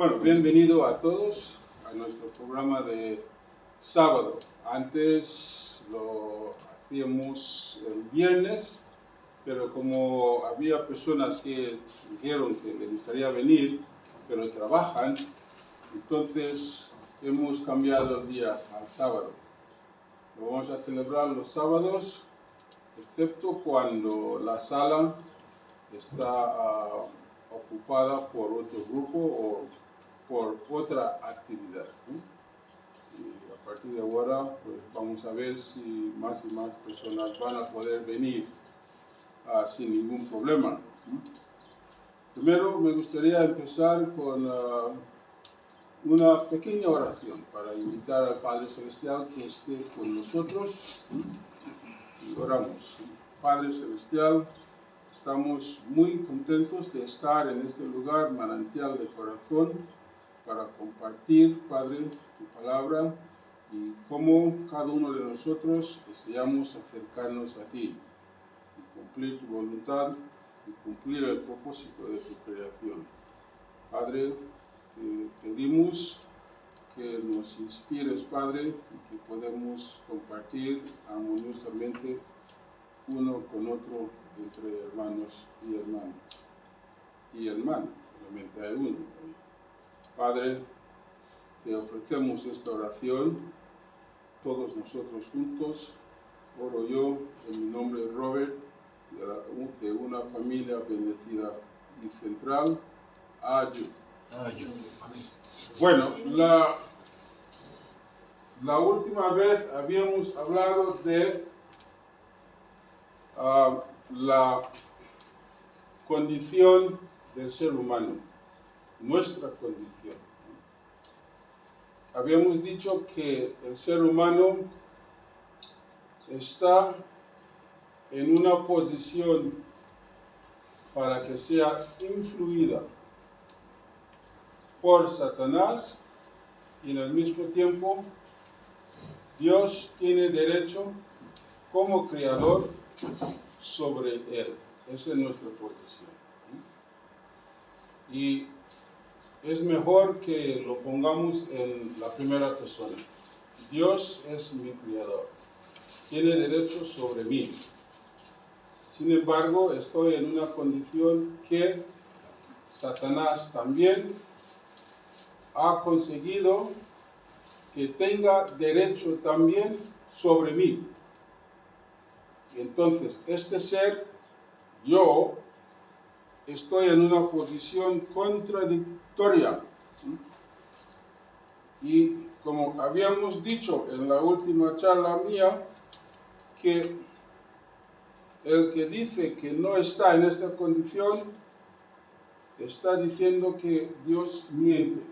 Bueno, bienvenido a todos a nuestro programa de sábado. Antes lo hacíamos el viernes, pero como había personas que dijeron que les gustaría venir, pero trabajan, entonces hemos cambiado el día al sábado. Lo vamos a celebrar los sábados, excepto cuando la sala está ocupada por otro grupo o por otra actividad, ¿no? Y a partir de ahora, pues vamos a ver si más y más personas van a poder venir sin ningún problema, ¿no? Primero me gustaría empezar con una pequeña oración para invitar al Padre Celestial que esté con nosotros, ¿no? Y oramos. Padre Celestial, estamos muy contentos de estar en este lugar, manantial de corazón, para compartir, Padre, tu palabra y cómo cada uno de nosotros deseamos acercarnos a ti y cumplir tu voluntad y cumplir el propósito de tu creación. Padre, te pedimos que nos inspires, Padre, y que podamos compartir armoniosamente uno con otro entre hermanos y hermanas. Y hermano, solamente hay uno. Padre, te ofrecemos esta oración, todos nosotros juntos. Oro yo en mi nombre de Robert, de una familia bendecida y central. Ayú. Bueno, la última vez habíamos hablado de la condición del ser humano, nuestra condición. Habíamos dicho que el ser humano está en una posición para que sea influida por Satanás y en el mismo tiempo Dios tiene derecho como creador sobre él. Esa es nuestra posición. Y es mejor que lo pongamos en la primera persona. Dios es mi creador. Tiene derecho sobre mí. Sin embargo, estoy en una condición que Satanás también ha conseguido que tenga derecho también sobre mí. Y entonces, este ser, yo, estoy en una posición contradictoria. Y como habíamos dicho en la última charla mía, que el que dice que no está en esta condición, está diciendo que Dios miente.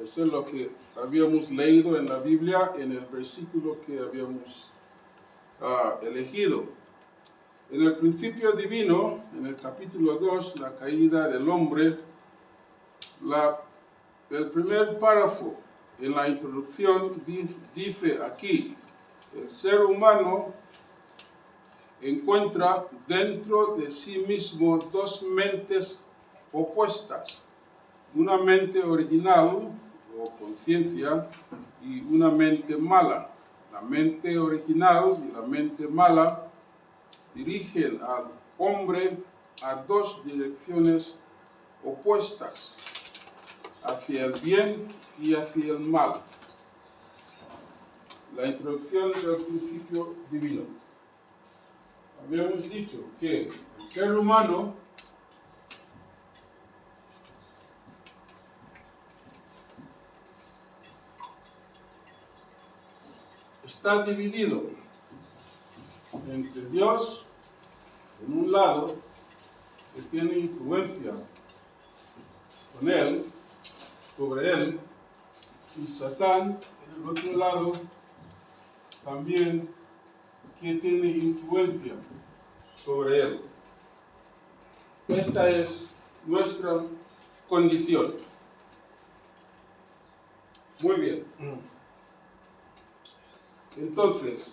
Eso es lo que habíamos leído en la Biblia, en el versículo que habíamos elegido. En el principio divino, en el capítulo 2, la caída del hombre, el primer párrafo en la introducción dice aquí: el ser humano encuentra dentro de sí mismo dos mentes opuestas, una mente original o conciencia y una mente mala. La mente original y la mente mala dirigen al hombre a dos direcciones opuestas, hacia el bien y hacia el mal. La introducción del principio divino. Habíamos dicho que el ser humano está dividido entre Dios, en un lado, que tiene influencia con él, sobre él, y Satán, en el otro lado, también que tiene influencia sobre él. Esta es nuestra condición. Muy bien. Entonces,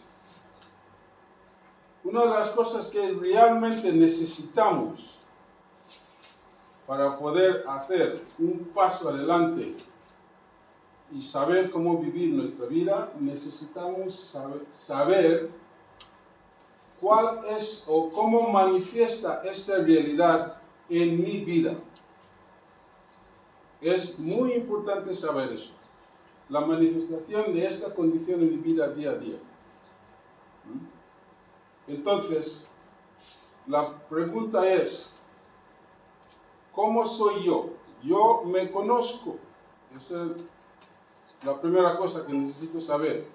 una de las cosas que realmente necesitamos para poder hacer un paso adelante y saber cómo vivir nuestra vida, necesitamos saber cuál es o cómo manifiesta esta realidad en mi vida. Es muy importante saber eso, la manifestación de esta condición en mi vida día a día. Entonces, la pregunta es, ¿cómo soy yo? Yo me conozco. Esa es la primera cosa que necesito saber.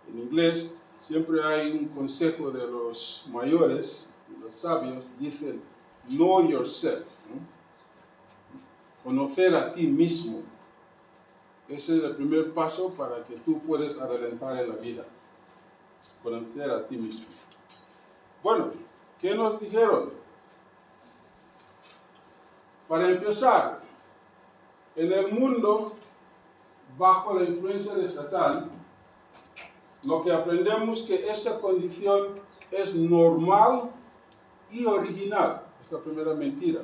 En inglés siempre hay un consejo de los mayores, los sabios, dicen, know yourself, ¿no? Conocer a ti mismo. Ese es el primer paso para que tú puedas adelantar en la vida. Conocer a ti mismo. Bueno, ¿qué nos dijeron? Para empezar, en el mundo, bajo la influencia de Satán, lo que aprendemos es que esta condición es normal y original. Es la primera mentira.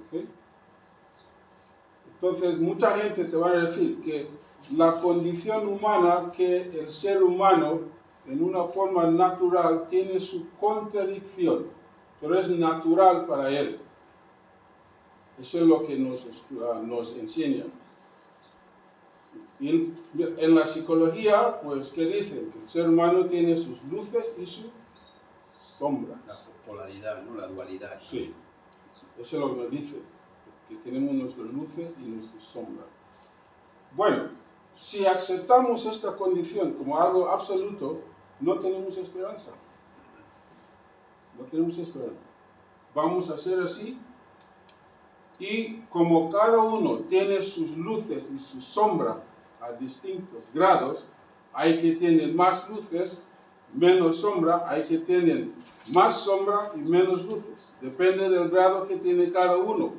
¿Okay? Entonces, mucha gente te va a decir que la condición humana, que el ser humano, en una forma natural, tiene su contradicción, pero es natural para él. Eso es lo que nos enseña. Y en la psicología, pues, ¿qué dicen? Que el ser humano tiene sus luces y sus sombras. La polaridad, ¿no? La dualidad. Sí, eso es lo que nos dice, que tenemos nuestras luces y nuestras sombras. Bueno, si aceptamos esta condición como algo absoluto, no tenemos esperanza. No tenemos esperanza. Vamos a ser así. Y como cada uno tiene sus luces y su sombra a distintos grados, hay que tener más luces, menos sombra, hay que tener más sombra y menos luces. Depende del grado que tiene cada uno.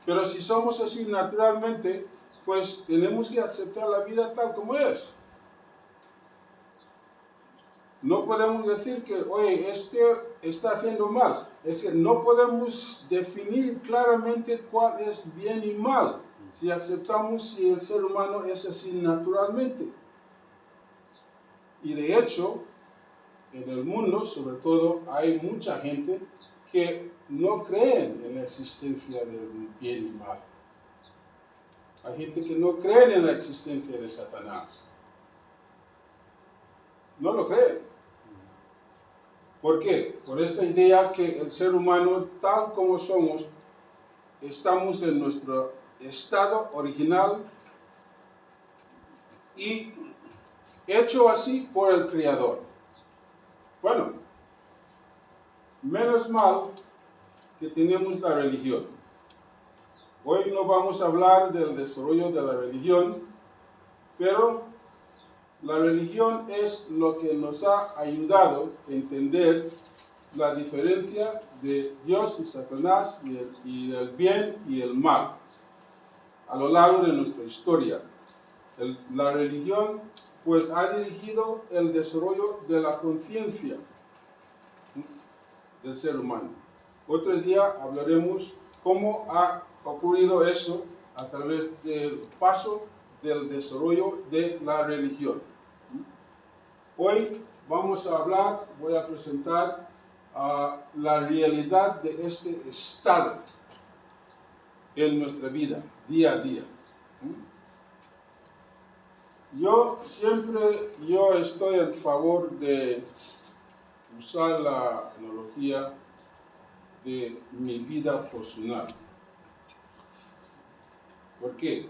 Pero si somos así naturalmente, pues tenemos que aceptar la vida tal como es. No podemos decir que, oye, este está haciendo mal. Es que no podemos definir claramente cuál es bien y mal si aceptamos si el ser humano es así naturalmente. Y de hecho, en el mundo, sobre todo, hay mucha gente que no creen en la existencia del bien y mal. Hay gente que no cree en la existencia de Satanás. No lo creen. ¿Por qué? Por esta idea que el ser humano, tal como somos, estamos en nuestro estado original y hecho así por el Creador. Bueno, menos mal que tenemos la religión. Hoy no vamos a hablar del desarrollo de la religión, pero la religión es lo que nos ha ayudado a entender la diferencia de Dios y Satanás y el bien y el mal a lo largo de nuestra historia. La religión pues ha dirigido el desarrollo de la conciencia del ser humano. Otro día hablaremos cómo ha ocurrido eso a través del paso del desarrollo de la religión. Hoy vamos a hablar, voy a presentar la realidad de este estado en nuestra vida, día a día. Yo estoy en favor de usar la analogía de mi vida personal. ¿Por qué?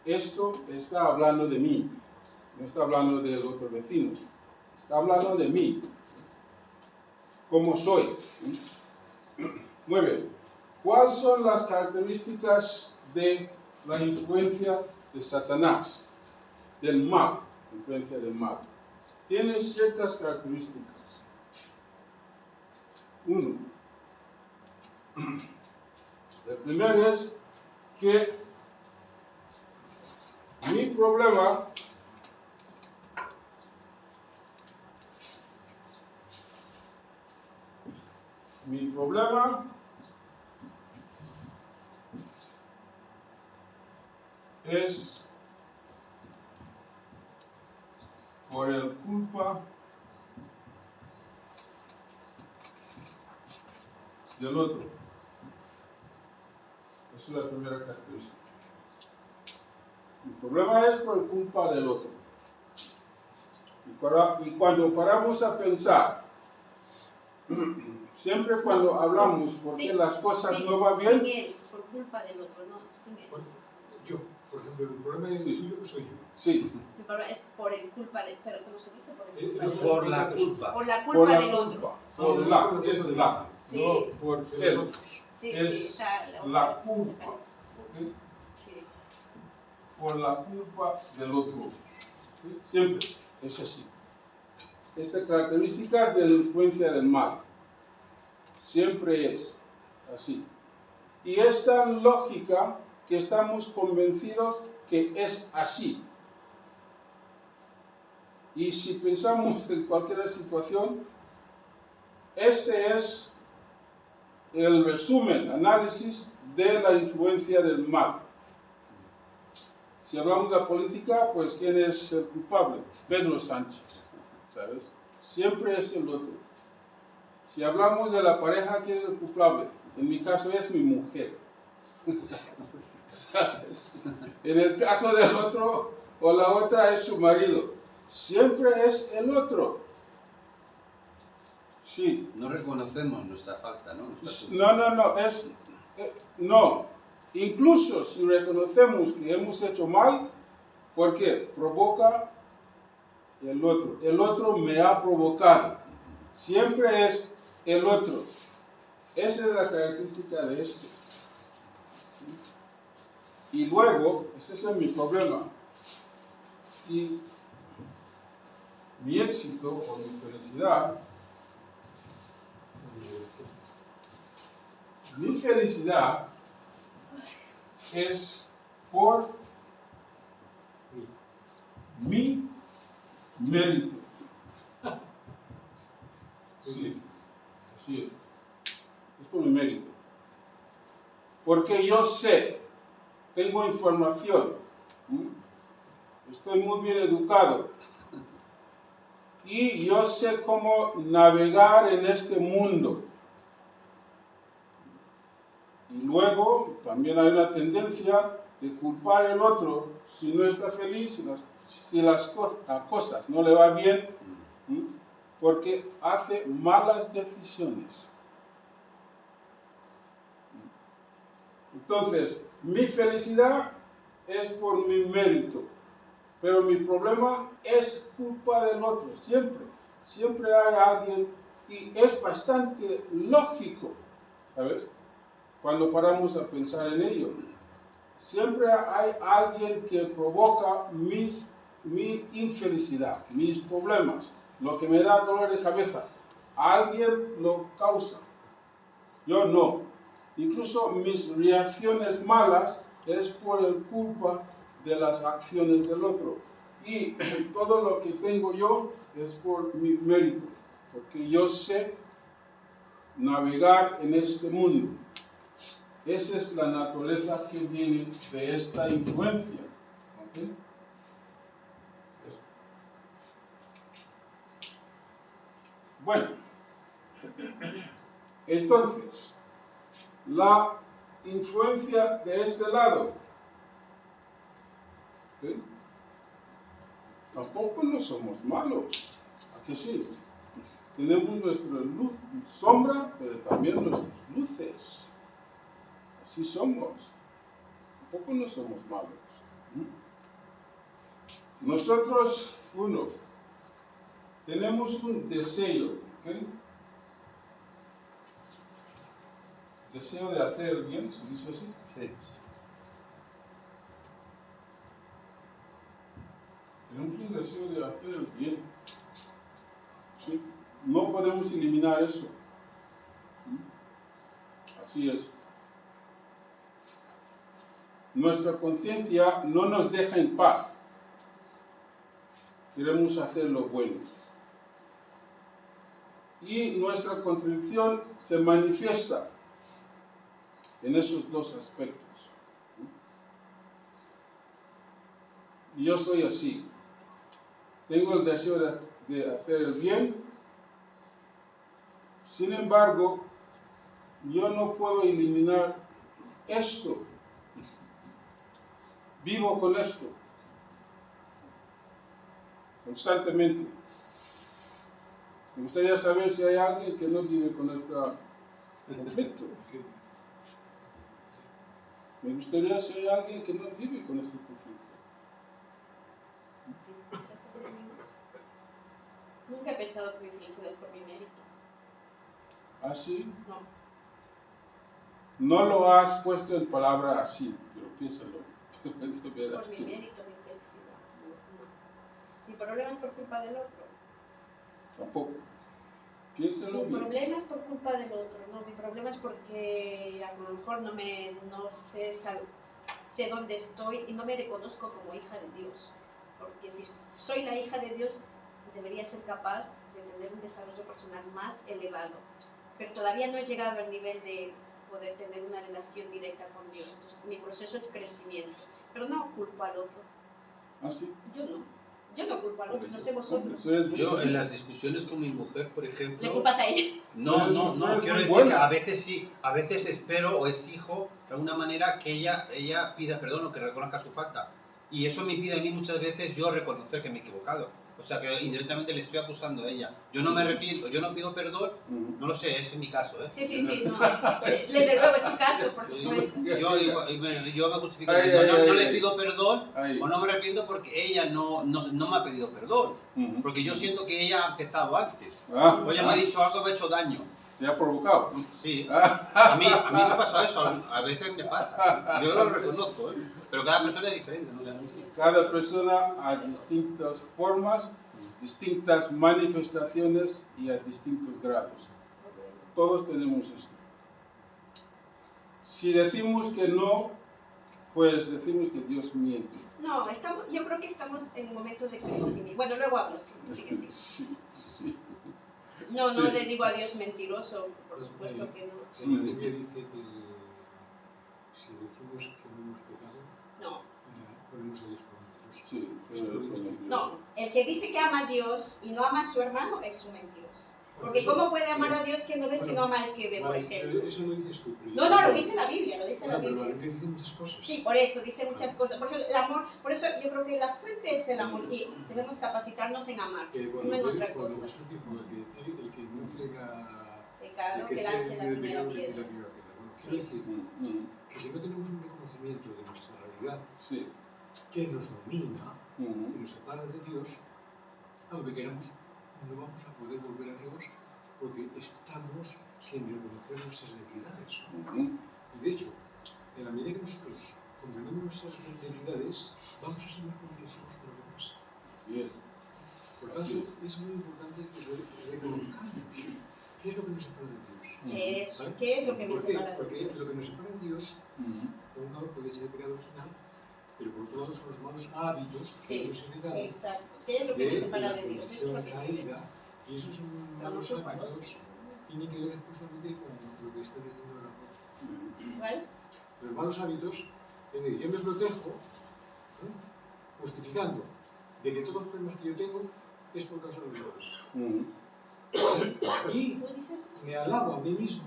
Esto está hablando de mí, no está hablando del otro vecino, está hablando de mí, cómo soy. Muy bien, ¿cuáles son las características de la influencia de Satanás, del mal, influencia del mal? Tiene ciertas características. Uno, el primero es que mi problema es por el culpa del otro. Esa es la primera característica. El problema es por culpa del otro. Y cuando paramos a pensar, siempre cuando hablamos porque las cosas no van bien... Sin él, por culpa del otro, no, sin él. Bueno, yo, por ejemplo, el problema es tuyo, soy yo. Sí. El problema es por el culpa de... Pero ¿cómo se dice? Por el culpa del Por otro. la culpa. Por la Por culpa la del culpa. otro. Por la, es la. Sí. No por De los él. otros. Sí, Es sí, está la culpa. ¿Ok? Sí. Por la culpa del otro. ¿Sí? Siempre es así. Estas características de la influencia del mal. Siempre es así. Y es tan lógica que estamos convencidos que es así. Y si pensamos en cualquier situación, este es el resumen, análisis de la influencia del mal. Si hablamos de la política, pues ¿quién es el culpable? Pedro Sánchez, ¿sabes? Siempre es el otro. Si hablamos de la pareja, ¿quién es el culpable? En mi caso es mi mujer. ¿Sabes? En el caso del otro o la otra es su marido. Siempre es el otro. Sí. No reconocemos nuestra falta, ¿no? No. Incluso si reconocemos que hemos hecho mal, ¿por qué? Provoca el otro. El otro me ha provocado. Siempre es el otro. Esa es la característica de esto. Y luego, ese es mi problema. Y mi éxito o mi felicidad, es por mi mérito. Sí, así es. Es por mi mérito. Porque yo sé, tengo información, estoy muy bien educado y yo sé cómo navegar en este mundo. Y luego también hay una tendencia de culpar al otro si no está feliz, si las cosas no le va bien, porque hace malas decisiones. Entonces, mi felicidad es por mi mérito, pero mi problema es culpa del otro, siempre. Siempre hay alguien, y es bastante lógico, ¿sabes? Cuando paramos a pensar en ello. Siempre hay alguien que provoca mi infelicidad, mis problemas, lo que me da dolor de cabeza. Alguien lo causa. Yo no. Incluso mis reacciones malas es por el culpa de las acciones del otro. Y todo lo que tengo yo es por mi mérito, porque yo sé navegar en este mundo. Esa es la naturaleza que viene de esta influencia. ¿Okay? Bueno, entonces, la influencia de este lado, ¿okay? Tampoco no somos malos, ¿a que sí? Tenemos nuestra luz, sombra, pero también nuestras luces. Así somos. Tampoco no somos malos. Nosotros, tenemos un deseo, ¿okay? Deseo de hacer el bien, ¿se dice así? Sí. Tenemos un deseo de hacer el bien. ¿Sí? No podemos eliminar eso. Así es. Nuestra conciencia no nos deja en paz. Queremos hacer lo bueno. Y nuestra contribución se manifiesta en esos dos aspectos. y yo soy así. Tengo el deseo de hacer el bien. Sin embargo, yo no puedo eliminar esto. Vivo con esto constantemente. Me gustaría saber si hay alguien que no vive con este conflicto. Me gustaría si hay alguien que no vive con este conflicto. Nunca he pensado que mi felicidad es por mi mérito. ¿Ah, sí? No. No lo has puesto en palabra así, pero piénsalo. Es por mi mérito, mi felicidad. No. Mi problema es por culpa del otro. Tampoco. Piénsalo Mi bien. problema es por culpa del otro, no, mi problema es porque a lo mejor no sé dónde estoy y no me reconozco como hija de Dios. Porque si soy la hija de Dios, debería ser capaz de tener un desarrollo personal más elevado. Pero todavía no he llegado al nivel de poder tener una relación directa con Dios. Entonces, mi proceso es crecimiento. Pero no culpo al otro. ¿Ah, sí? Yo no culpo al otro, no sé vosotros. Yo en las discusiones con mi mujer, por ejemplo... ¿Le culpas a ella? No, Pero quiero muy decir bueno. que a veces sí, a veces espero o exijo de alguna manera que ella pida perdón o que reconozca su falta. Y eso me impide a mí muchas veces yo reconocer que me he equivocado. O sea, que indirectamente le estoy acusando a ella. Yo no me arrepiento, yo no pido perdón, no lo sé, ese es mi caso, ¿eh? Sí, no. Desde luego es tu caso, por supuesto. Yo me justifico, Ay, no ay, le ay. pido perdón Ahí. o no me arrepiento porque ella no me ha pedido perdón. Porque yo siento que ella ha empezado antes. O ella me ha dicho algo que me ha hecho daño. ¿Te ha provocado? Sí, a mí me pasa eso, a veces me pasa. Yo lo reconozco, ¿eh? Pero cada persona es diferente, ¿no? Cada persona a distintas formas, distintas manifestaciones y a distintos grados. Todos tenemos esto. Si decimos que no, pues decimos que Dios miente. No, yo creo que estamos en momentos de crecimiento. Bueno, luego hablo, sigue. Sí. No Sí. le digo a Dios mentiroso, por supuesto que no. En la Biblia dice que si decimos que no hemos pecado, No, ponemos a Dios por mentiroso. Sí, no. El que dice que ama a Dios y no ama a su hermano es un mentiroso. Porque ¿cómo puede amar a Dios quien no ve si no ama al que ve, por ejemplo? Eso lo dices tú. No, lo dice la Biblia, lo dice la Pero la Biblia. Biblia dice muchas cosas. Sí, por eso, dice muchas cosas. Porque el amor, por eso yo creo que la fuente es el amor y debemos capacitarnos en amar, Que no cuando, en otra cuando cosa. Jesús dijo el que no tenga Pecado, que esté lance la de primera pecado, que piedra. tire la primera piedra. Bueno, quiero decir que si no tenemos un reconocimiento de nuestra realidad Sí. que nos domina y nos separa de Dios, aunque queramos, no vamos a poder volver a Dios porque estamos sin reconocer nuestras debilidades. Y de hecho, en la medida que nosotros comprendemos nuestras debilidades, vamos a ser más comprensivos con los demás. Bien. Por tanto, es muy importante que reconozcamos qué es lo que nos separa de Dios. Eso, ¿Vale? ¿qué es lo que me ¿Por qué? separa de Porque Dios? lo que nos separa de Dios, por un lado puede ser el pecado original, pero por otro lado son los malos hábitos que Sí, hemos heredado exacto. ¿Qué es lo que me separa de Dios? Eso es lo que caída, y esos malos hábitos tienen que ver justamente con lo que está diciendo el amor. ¿Vale? Los malos hábitos, es decir, yo me protejo justificando de que todos los problemas que yo tengo es por causa de los demás. Y ¿Tú dices? me alabo a mí mismo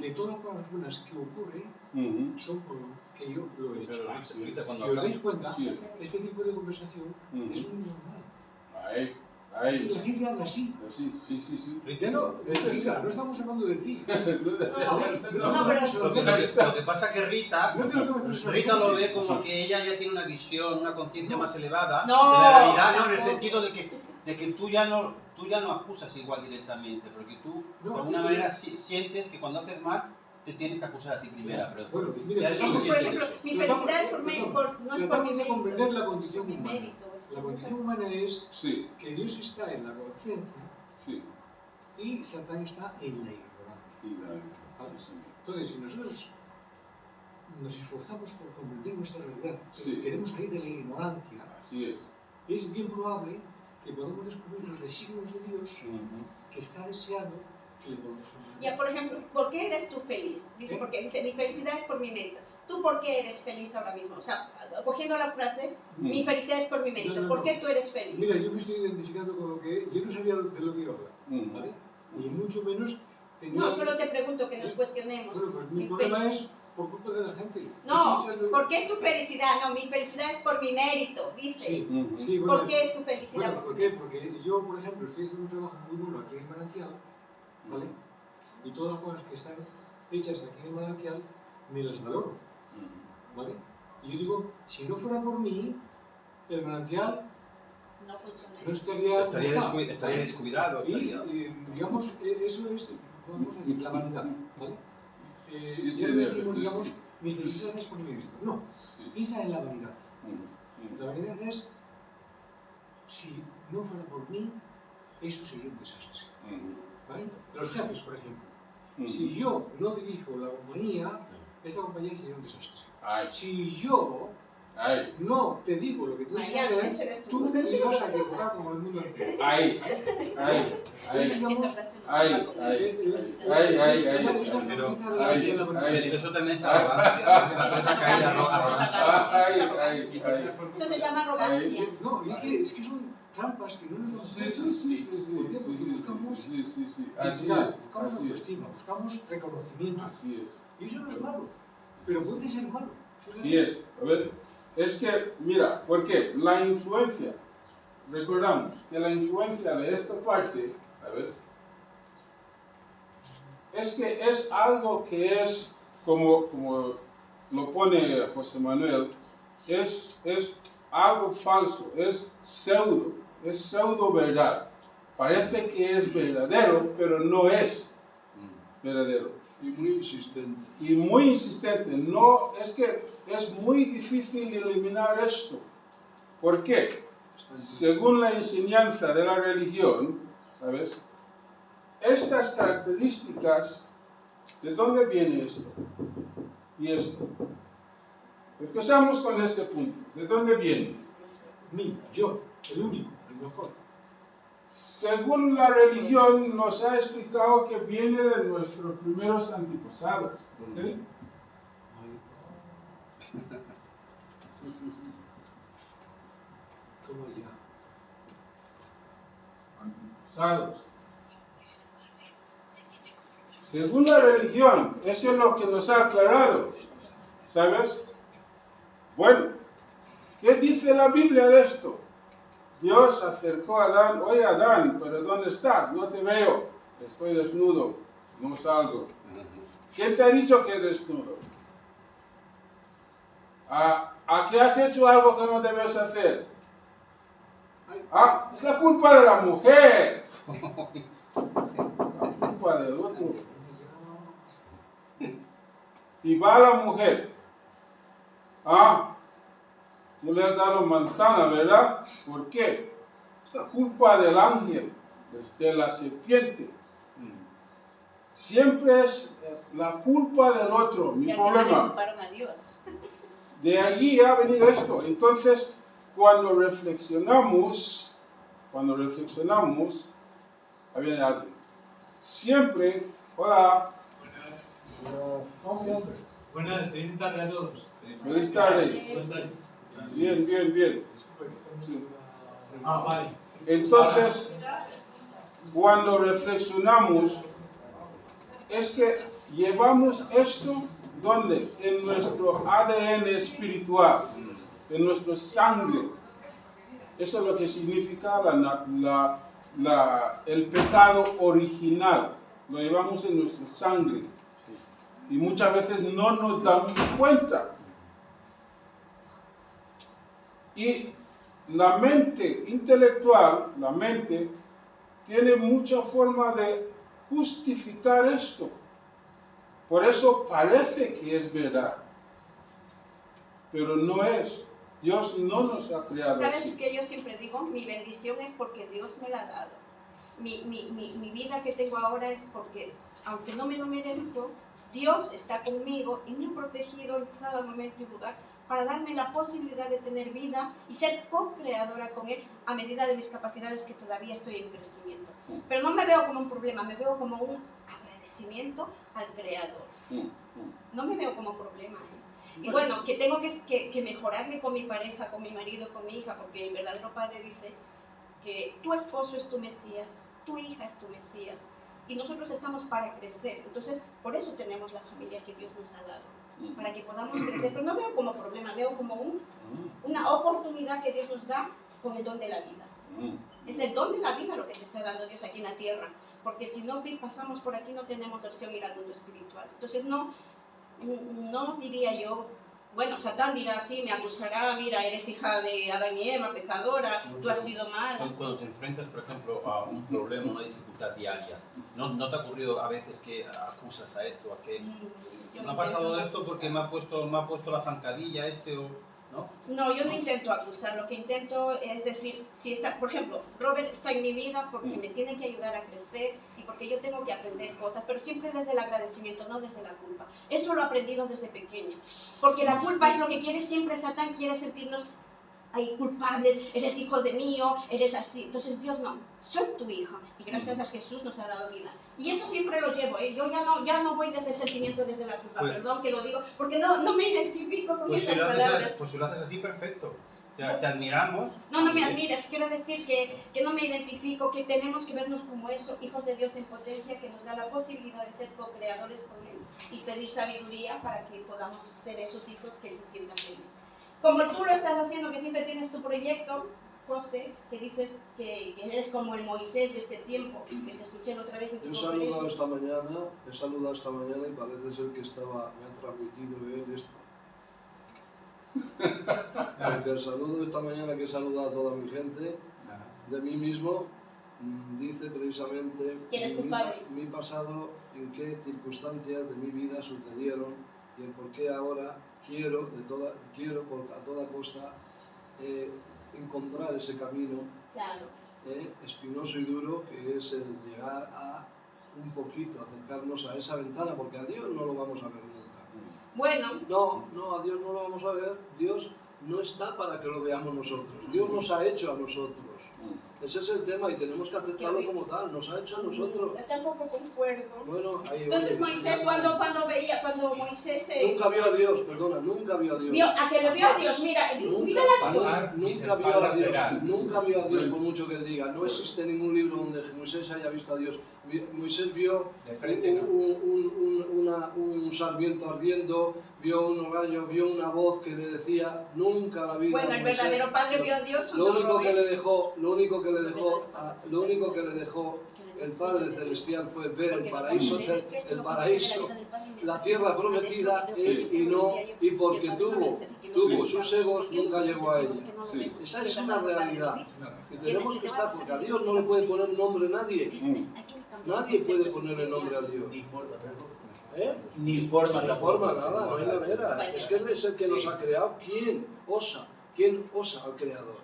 que todas las cosas buenas que ocurren son porque yo lo he hecho. Pero ahorita Si cuando os dais cuenta, Sí. este tipo de conversación es muy normal. Ahí. Y la gente habla así. Sí. Ya no, no estamos hablando de ti. No, pero Lo que pasa es que Rita No te lo tomes personal. Rita lo ve como que ella ya tiene una visión, una conciencia más elevada No, de la realidad, ¿no? En el tampoco. sentido de que tú ya no acusas igual directamente, porque tú No, de alguna manera sientes que cuando haces mal te tienes que acusar a ti primera. Pero Bueno, ya mira, sí por sientes ejemplo, eso. mi felicidad es no es por mi tratamos de mérito. comprender la condición Mi humana. mérito, es La condición humana es Sí. que Dios está en la conciencia Sí. y Satán está en la ignorancia. Entonces, si nosotros nos esforzamos por comprender nuestra realidad, Sí. queremos salir de la ignorancia, Así es bien probable que podamos descubrir los designios de Dios que está deseando que le podamos comprender. Ya, por ejemplo, ¿por qué eres tú feliz? Dice, porque dice, mi felicidad es por mi mérito. ¿tú por qué eres feliz ahora mismo? O sea, cogiendo la frase, mi felicidad es por mi mérito. ¿Por qué tú eres feliz? Mira, yo me estoy identificando con lo que... Yo no sabía de lo que iba a hablar, ¿vale? Ni mucho menos tenía... No, solo te pregunto que nos cuestionemos. Bueno, pues mi problema es por culpa de la gente. No, ¿por qué es tu felicidad? No, mi felicidad es por mi mérito, dice. Sí, sí, bueno, ¿Por qué es tu felicidad? Bueno, ¿por qué? Porque yo, por ejemplo, estoy haciendo un trabajo muy bueno aquí en Manantial, ¿vale? Y todas las cosas que están hechas aquí en Manantial me las valoro, ¿vale? Y yo digo, si no fuera por mí, el Manantial No funciona. no estaría... Estaría descuidado. Y digamos, eso es, vamos a decir, la vanidad, ¿vale? Sí, ya sí, decimos, sí, digamos, sí. mi felicidad es por mi mérito. No, Sí. piensa en la vanidad. La vanidad es, si no fuera por mí, esto sería un desastre, ¿vale? Los jefes, por ejemplo. Si yo no dirijo la compañía, esta compañía sería un desastre. Ay, Si yo ay, no te digo lo que tienes que Mariano, hacer, ese eres tú tú. te vas a equivocar como el mundo entero. ay, ay, ay, Es que esa frase no ay, va conmigo. Pero eso también es arrogancia. Eso es Esa caída arrogancia. arrogante. Eso se llama arrogancia. No, es que son trampas que no nos Sí, damos sí, sí, cuenta. sí, sí, ¿Por qué? sí, Porque sí, buscamos sí, sí, sí, así dignidad, es, buscamos así es, autoestima, buscamos reconocimiento. así es. Y eso no es malo, pero puede ser malo. Así es. A ver, es que, mira, porque la influencia, recordamos que la influencia de esta parte, a ver, es que es algo que es, como lo pone José Manuel, es algo falso, es pseudo verdad. Parece que es verdadero, pero no es verdadero. Y muy insistente. Y muy insistente. No, es que es muy difícil eliminar esto. ¿Por qué? Según la enseñanza de la religión, ¿sabes? Estas características, ¿de dónde viene esto? Y esto. Empezamos con este punto. ¿De dónde viene? Yo, el único, el mejor. Según la religión nos ha explicado que viene de nuestros primeros antepasados. ¿Ok? ¿Cómo ya? Antepasados. Según la religión, eso es lo que nos ha aclarado. ¿Sabes? Bueno, ¿qué dice la Biblia de esto? Dios acercó a Adán, oye Adán, ¿pero dónde estás? No te veo, estoy desnudo, no salgo. ¿Quién te ha dicho que es desnudo? ¿A qué has hecho algo que no debes hacer? Es la culpa de la mujer. La culpa del otro. Y va la mujer. Tú le has dado manzana, ¿verdad? ¿Por qué? Es la culpa del ángel, de la serpiente. Siempre es la culpa del otro, mi Y al final le problema. culparon a Dios. De allí ha venido esto. Entonces, cuando reflexionamos, ahí viene alguien. Siempre, hola, Buenas, feliz tarde a todos. feliz tarde. ¿Cómo estáis? Bien, bien, bien. Vale. Entonces, cuando reflexionamos, es que llevamos esto, ¿dónde? En nuestro ADN espiritual, en nuestra sangre. Eso es lo que significa el pecado original. Lo llevamos en nuestra sangre. Y muchas veces no nos damos cuenta. Y la mente intelectual, la mente, tiene mucha forma de justificar esto. Por eso parece que es verdad, pero no es. Dios no nos ha creado ¿Sabes así. que yo siempre digo? Mi bendición es porque Dios me la ha dado. Mi vida que tengo ahora es porque, aunque no me lo merezco, Dios está conmigo y me ha protegido en cada momento y lugar para darme la posibilidad de tener vida y ser co-creadora con Él a medida de mis capacidades, que todavía estoy en crecimiento. Pero no me veo como un problema, me veo como un agradecimiento. agradecimiento al Creador. No me veo como problema. Y bueno, que tengo que mejorarme con mi pareja, con mi marido, con mi hija, porque el verdadero Padre dice que tu esposo es tu Mesías, tu hija es tu Mesías, y nosotros estamos para crecer. Entonces, por eso tenemos la familia que Dios nos ha dado, para que podamos crecer. Pero no veo como problema, veo como una oportunidad que Dios nos da con el don de la vida. Es el don de la vida lo que te está dando Dios aquí en la tierra, porque si no pasamos por aquí no tenemos opción ir al mundo espiritual. Entonces no diría yo, bueno, Satán dirá así, me acusará, mira, eres hija de Adán y Eva, pecadora, tú has sido mala. Cuando te enfrentas, por ejemplo, a un problema, una dificultad diaria, ¿no te ha ocurrido a veces que acusas a esto, a aquello? ¿No ha pasado esto porque me ha puesto la zancadilla ¿no? No, yo no intento acusar, lo que intento es decir, si está, por ejemplo, Robert está en mi vida porque me tiene que ayudar a crecer y porque yo tengo que aprender cosas, pero siempre desde el agradecimiento, no desde la culpa. Eso lo he aprendido desde pequeña, porque la culpa es lo que quiere siempre Satán, quiere sentirnos ahí culpables, eres hijo de mío, eres así. Entonces Dios no, soy tu hija y gracias a Jesús nos ha dado vida. Y eso siempre lo llevo, yo ya no voy desde el sentimiento, desde la culpa, perdón que lo digo, porque no me identifico con esas palabras. Pues si lo haces así, perfecto. Te admiramos. No me admires, quiero decir que no me identifico, que tenemos que vernos como eso, hijos de Dios en potencia, que nos da la posibilidad de ser co-creadores con Él y pedir sabiduría para que podamos ser esos hijos que Él se sientan felices. Como tú lo estás haciendo, que siempre tienes tu proyecto, José, que dices que eres como el Moisés de este tiempo, que te escuché la otra vez en tu conferencia. He saludado esta mañana y parece ser que me ha transmitido él esto. Porque el saludo esta mañana que he saludado a toda mi gente, de mí mismo, dice precisamente mi pasado, en qué circunstancias de mi vida sucedieron y el por qué ahora quiero a toda costa encontrar ese camino espinoso y duro que es el llegar a un poquito, acercarnos a esa ventana, porque a Dios no lo vamos a ver nunca. Bueno. No, a Dios no lo vamos a ver. Dios no está para que lo veamos nosotros. Dios nos ha hecho a nosotros. Ese es el tema y tenemos que aceptarlo como tal. Nos ha hecho a nosotros. Yo tampoco concuerdo. Bueno, ahí entonces Moisés cuando Moisés nunca vio a Dios, perdona, nunca vio a Dios. ¿A que lo vio a Dios? Mira nunca vio a Dios. Nunca vio a Dios, por mucho que él diga. No existe ningún libro donde Moisés haya visto a Dios. Moisés vio un sarmiento ardiendo, vio un rayo, vio una voz que le decía, nunca la vida. Bueno, el verdadero Padre vio a Dios. Lo único que le dejó el Padre Celestial fue ver el paraíso, la tierra prometida, y porque tuvo sus egos, nunca llegó a ella. Esa es una realidad. Y tenemos que estar, porque a Dios no le puede poner nombre nadie. Nadie puede ponerle nombre a Dios. Ni forma, nada, no hay manera. Es que Él es el que nos ha creado. ¿Quién osa al Creador?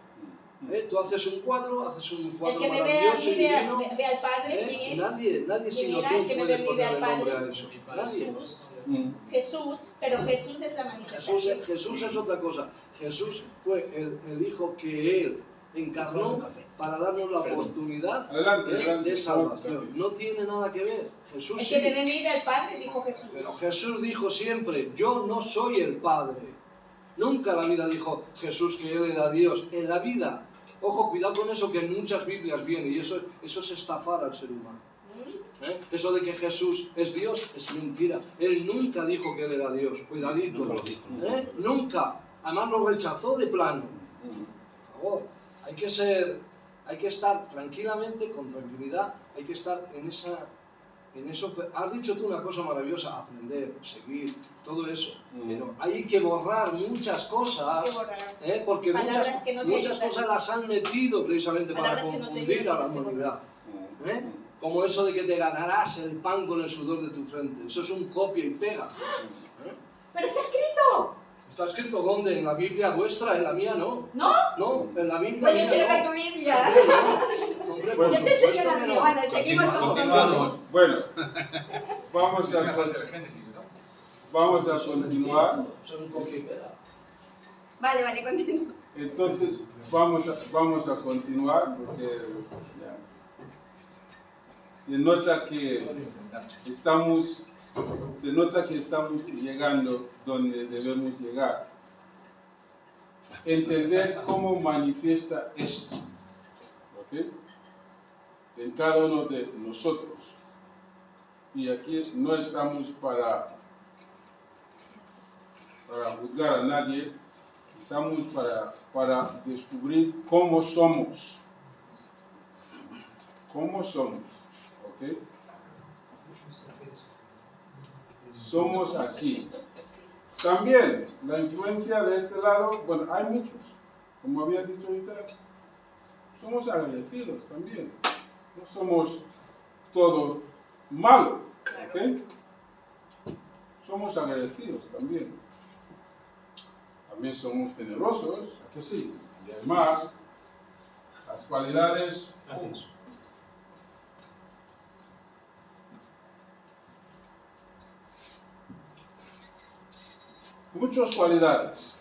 Tú haces un cuadro maravilloso y divino. Ve al Padre, ¿quién es? Nadie sino tú puede ponerle nombre a eso. Nadie. Jesús, pero Jesús es la manifestación. Jesús es otra cosa. Jesús fue el Hijo que Él encarnó para darnos la oportunidad de salvación. No tiene nada que ver. Jesús es que debe venir al Padre, dijo Jesús. Pero Jesús dijo siempre, yo no soy el Padre. Nunca en la vida dijo Jesús que Él era Dios. En la vida, ojo, cuidado con eso que en muchas Biblias viene, y eso es estafar al ser humano. Eso de que Jesús es Dios es mentira. Él nunca dijo que Él era Dios. Cuidadito. Nunca. Además lo rechazó de plano. Por favor, hay que estar tranquilamente, con tranquilidad, hay que estar en eso. Has dicho tú una cosa maravillosa, aprender, seguir, todo eso. Pero hay que borrar muchas cosas, porque muchas cosas las han metido precisamente para confundir a la humanidad. Como eso de que te ganarás el pan con el sudor de tu frente. Eso es un copia y pega. ¡Pero está escrito! ¿Está escrito dónde? ¿En la Biblia vuestra? ¿En la mía no? ¿No? No, en la Biblia pues mía yo quiero ver no. tu Biblia. Hombre, por supuesto que no. Bueno, seguimos Continuamos. Bueno, vamos a continuar. Son un copia y pega. Vale, continúa. Entonces, vamos a continuar porque se nota que estamos llegando donde debemos llegar. Entender cómo manifiesta esto, ¿ok? En cada uno de nosotros. Y aquí no estamos para juzgar a nadie, estamos para descubrir cómo somos. ¿Cómo somos? ¿Ok? Somos así. También la influencia de este lado, bueno, hay muchos, como había dicho ahorita, somos agradecidos también. No somos todo malo, ¿ok? Somos agradecidos también. También somos generosos, ¿a que sí? Y además, las cualidades... Gracias. Muchas cualidades.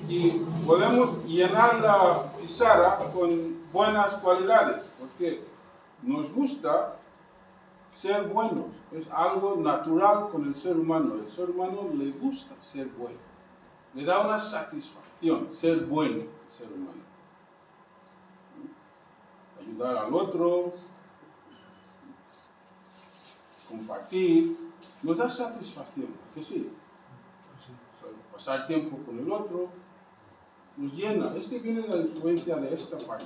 Y podemos llenar la pizarra con buenas cualidades, porque nos gusta ser buenos. Es algo natural con el ser humano. El ser humano le gusta ser bueno. Le da una satisfacción ser bueno, el ser humano. Ayudar al otro, compartir. Nos da satisfacción, que sí. Pasar tiempo con el otro nos llena. Este viene de la influencia de esta parte.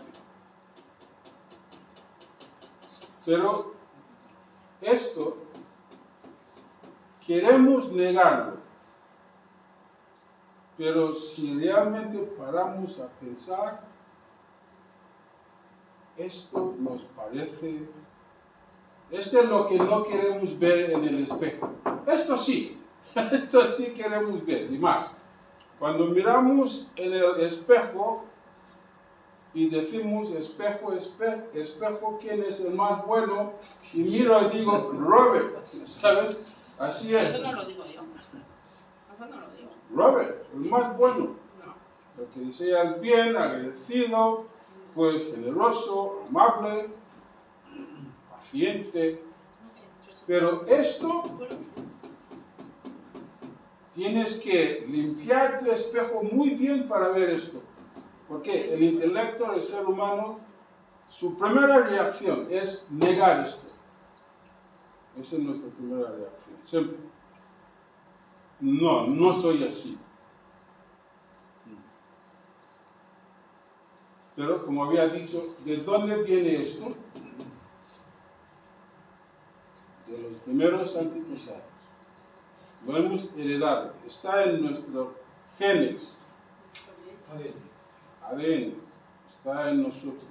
Pero esto queremos negarlo. Pero si realmente paramos a pensar, esto nos parece... Esto es lo que no queremos ver en el espejo. Esto sí queremos ver, y más. Cuando miramos en el espejo y decimos, espejo, espejo, ¿quién es el más bueno? Y miro y digo, Robert, ¿sabes? Así es. Eso no lo digo yo. Eso no lo digo. Robert, el más bueno. No. El que desea el bien, agradecido, pues generoso, amable, paciente. Pero esto, tienes que limpiar tu espejo muy bien para ver esto. Porque el intelecto del ser humano, su primera reacción es negar esto. Esa es nuestra primera reacción. Siempre. No, no soy así. Pero, como había dicho, ¿de dónde viene esto? De los primeros antepasados. Lo hemos heredado. Está en nuestros genes. ADN. Está en nosotros.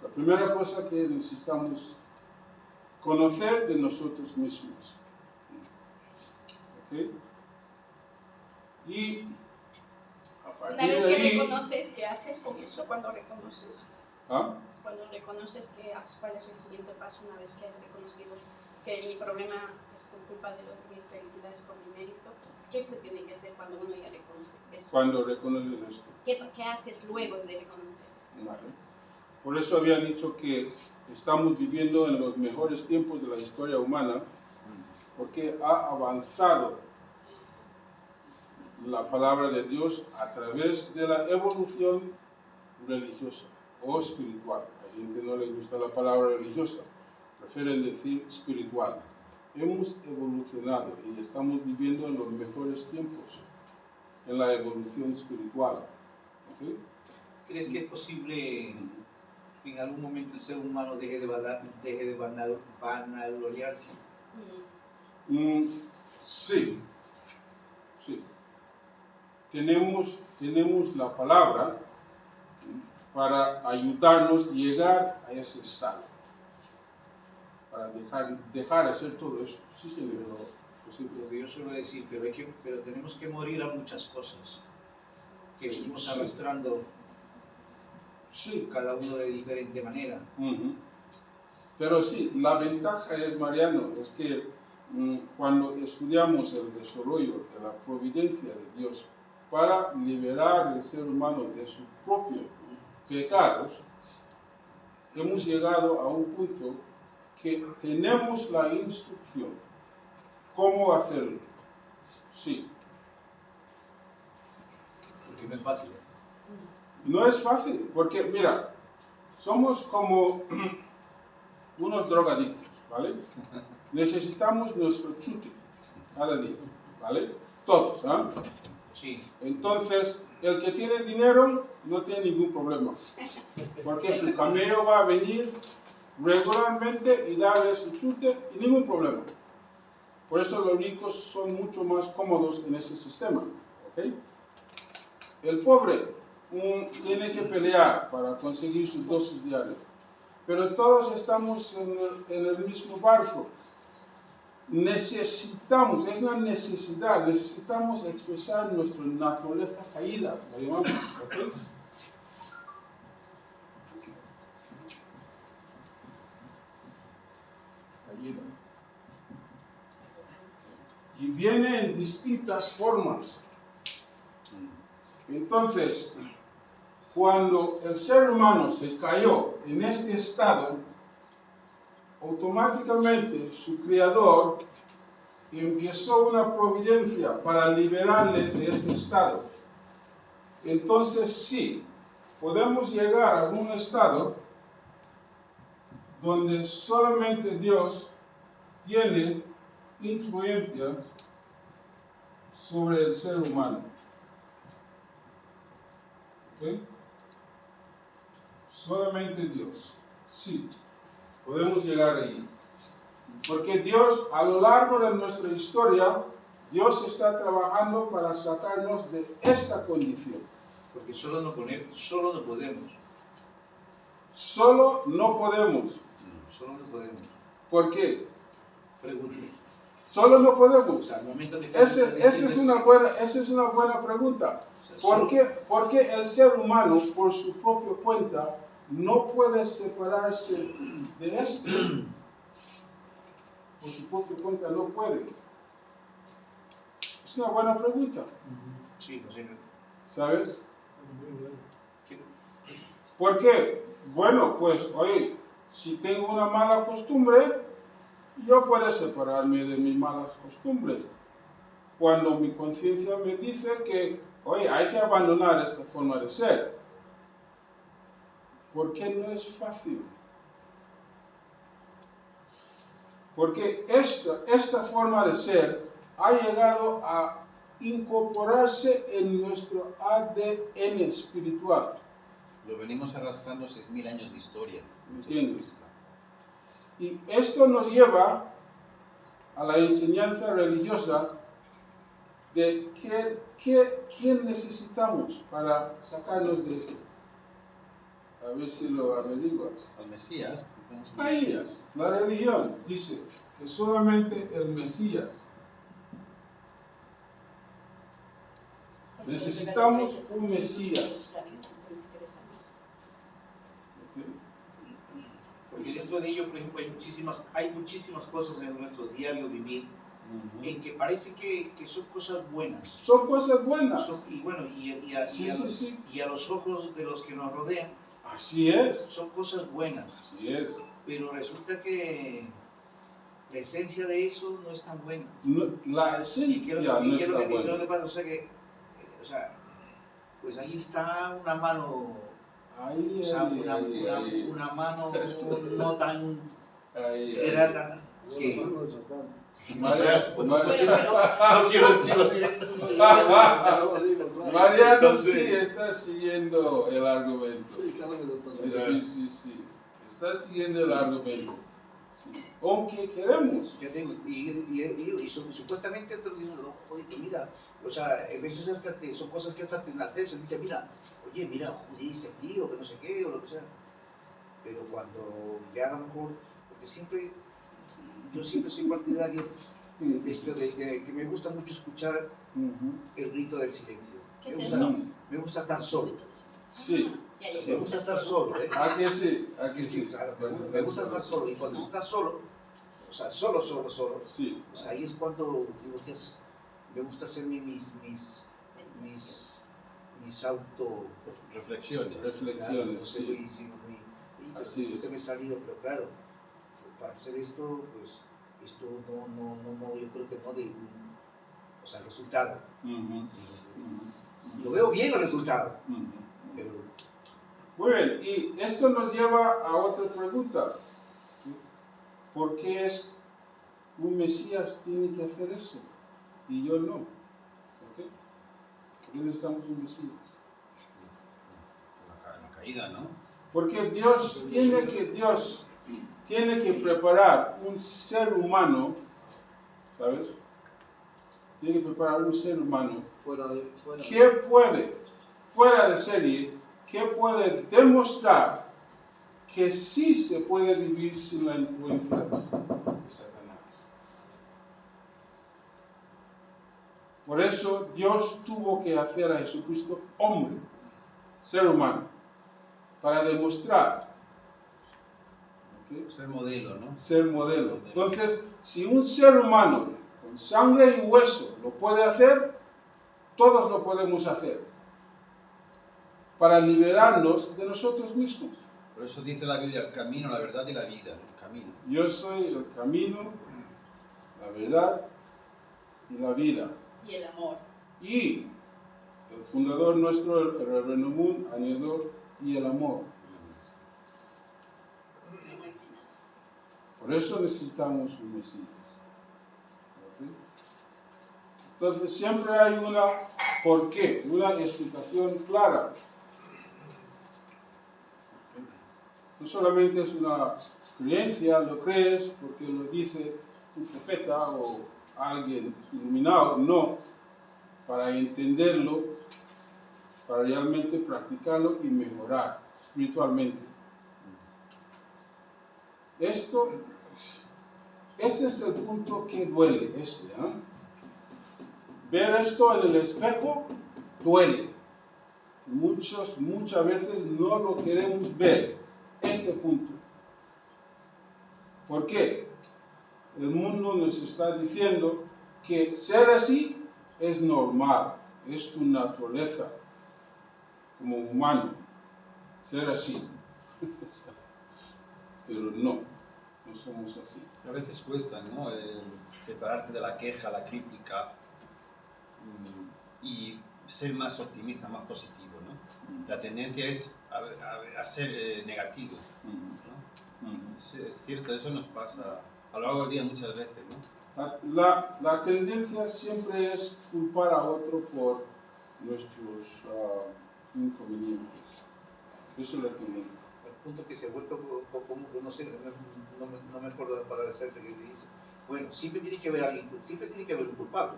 La primera cosa que necesitamos conocer de nosotros mismos. ¿Ok? Y a Una partir vez de que ahí... reconoces, ¿qué haces con eso cuando reconoces? ¿Ah? Cuando reconoces cuál es el siguiente paso, una vez que has reconocido que mi problema es por culpa del otro, mi felicidad es por mi mérito, ¿qué se tiene que hacer cuando uno ya reconoce eso? Cuando reconoces esto. ¿Qué haces luego de reconocer? Vale. Por eso había dicho que estamos viviendo en los mejores tiempos de la historia humana, porque ha avanzado la palabra de Dios a través de la evolución religiosa o espiritual. A gente no le gusta la palabra religiosa, prefieren decir espiritual. Hemos evolucionado y estamos viviendo en los mejores tiempos en la evolución espiritual. ¿Okay? ¿Crees que es posible que en algún momento el ser humano deje de vanagloriarse? Sí, sí. Tenemos la palabra para ayudarnos a llegar a ese estado, para dejar de hacer todo eso. Sí, señor. Lo que yo suelo decir, pero tenemos que morir a muchas cosas que venimos arrastrando, Sí. cada uno de diferente manera. Pero sí, la ventaja es, Mariano, es que cuando estudiamos el desarrollo de la providencia de Dios para liberar al ser humano de sus propios pecados, hemos llegado a un punto que tenemos la instrucción. ¿Cómo hacerlo? Sí. Porque no es fácil. No es fácil, porque mira, somos como unos drogadictos, ¿vale? Necesitamos nuestro chute cada día, ¿vale? Todos, ¿ah? Sí. Entonces, el que tiene dinero no tiene ningún problema, porque su camello va a venir regularmente y darle su chute y ningún problema. Por eso los ricos son mucho más cómodos en ese sistema, ¿ok? El pobre tiene que pelear para conseguir sus dosis diarias, pero todos estamos en el mismo barco. Necesitamos, es una necesidad, necesitamos expresar nuestra naturaleza caída, lo llamamos, ¿ok? Caída. Y viene en distintas formas. Entonces, cuando el ser humano se cayó en este estado, automáticamente su creador empezó una providencia para liberarle de este estado. Entonces sí, podemos llegar a un estado donde solamente Dios tiene influencia sobre el ser humano. ¿Ok? Solamente Dios. Sí. Podemos llegar ahí. Porque Dios, a lo largo de nuestra historia, Dios está trabajando para sacarnos de esta condición. Porque solo no podemos. Solo no podemos. Solo no podemos. ¿Por qué? Pregunte. Solo no O podemos. sea, al momento que Esa es una buena pregunta. ¿Por qué el ser humano, por su propia cuenta, no puede separarse de esto? Por su propia cuenta no puede. Es una buena pregunta. Sí, no sé. ¿Sabes? ¿Por qué? Bueno, pues, oye, si tengo una mala costumbre, yo puedo separarme de mis malas costumbres. Cuando mi conciencia me dice que, oye, hay que abandonar esta forma de ser. ¿Por qué no es fácil? Porque esta forma de ser ha llegado a incorporarse en nuestro ADN espiritual. Lo venimos arrastrando 6.000 años de historia. ¿Entiendes? Y esto nos lleva a la enseñanza religiosa de quién necesitamos para sacarnos de esto. A ver si lo averiguas. Al Mesías. Ahí es. La religión dice que solamente el Mesías. Necesitamos un Mesías. Porque dentro de ello, por ejemplo, hay muchísimas cosas en nuestro diario vivir en que parece que son cosas buenas. Son cosas buenas. Y bueno, y a los ojos de los que nos rodean, así es. Son cosas buenas. Así es. Pero resulta que la esencia de eso no es tan buena. No, la esencia no está buena. ¿Qué es lo que pasa? O sea, pues ahí está una mano. Una mano no tan grata que... Mariano sí está siguiendo el argumento. Sí. Está siguiendo el argumento. Aunque queremos. Y supuestamente te lo dicen, joder, mira, o sea, a veces hasta son cosas que hasta te enaltecen. Dice, mira, oye, mira, judiste aquí, o que no sé qué, o lo que sea. Pero cuando ya a lo mejor, porque yo siempre soy partidario de que me gusta mucho escuchar el rito del silencio. Me gusta estar solo. Sí. Me gusta estar solo, ¿eh? Aquí sí. Claro, me gusta estar solo. Y cuando estás solo, o sea, solo, sí. O sea, ahí es cuando digo, me gusta hacer mis auto reflexiones. Claro, sí. Así es. usted me ha salido, pero claro, para hacer esto, pues, esto no, yo creo que no de, o sea, el resultado. Lo veo bien el resultado, pero... Muy bien, y esto nos lleva a otra pregunta. ¿Por qué es un Mesías tiene que hacer eso y yo no? ¿Por qué? ¿Por qué necesitamos un Mesías? La caída, ¿no? Porque Dios tiene que preparar un ser humano, ¿sabes? Tiene que preparar un ser humano que puede, fuera de serie, que puede demostrar que sí se puede vivir sin la influencia de Satanás. Por eso Dios tuvo que hacer a Jesucristo hombre, ser humano, para demostrar. ¿Okay? Ser modelo, ¿no? Ser modelo. Entonces, si un ser humano con sangre y hueso lo puede hacer, todos lo podemos hacer. Para liberarnos de nosotros mismos. Por eso dice la Biblia, el camino, la verdad y la vida. El camino. Yo soy el camino, la verdad y la vida. Y el amor. Y el fundador nuestro, el Reverendo Moon, añadió, y el amor. Por eso necesitamos un Mesías. ¿Okay? Entonces siempre hay una por qué, una explicación clara. No solamente es una creencia, lo crees porque lo dice un profeta o alguien iluminado, no, para entenderlo, para realmente practicarlo y mejorar espiritualmente. Este es el punto que duele, Ver esto en el espejo duele. Muchas veces no lo queremos ver, este punto. ¿Por qué? El mundo nos está diciendo que ser así es normal, es tu naturaleza como humano, ser así. Pero no somos así. A veces cuesta, ¿no? Separarte de la queja, la crítica y ser más optimista, más positivo, ¿no? La tendencia es a ser negativo, ¿no? Es cierto, eso nos pasa a lo largo del día muchas veces, ¿no? La tendencia siempre es culpar a otro por nuestros inconvenientes. Eso es la tendencia. El punto que se ha vuelto como, no sé, no me acuerdo la palabra exacta que se dice. Bueno, siempre tiene que haber alguien, siempre tiene que haber un culpable.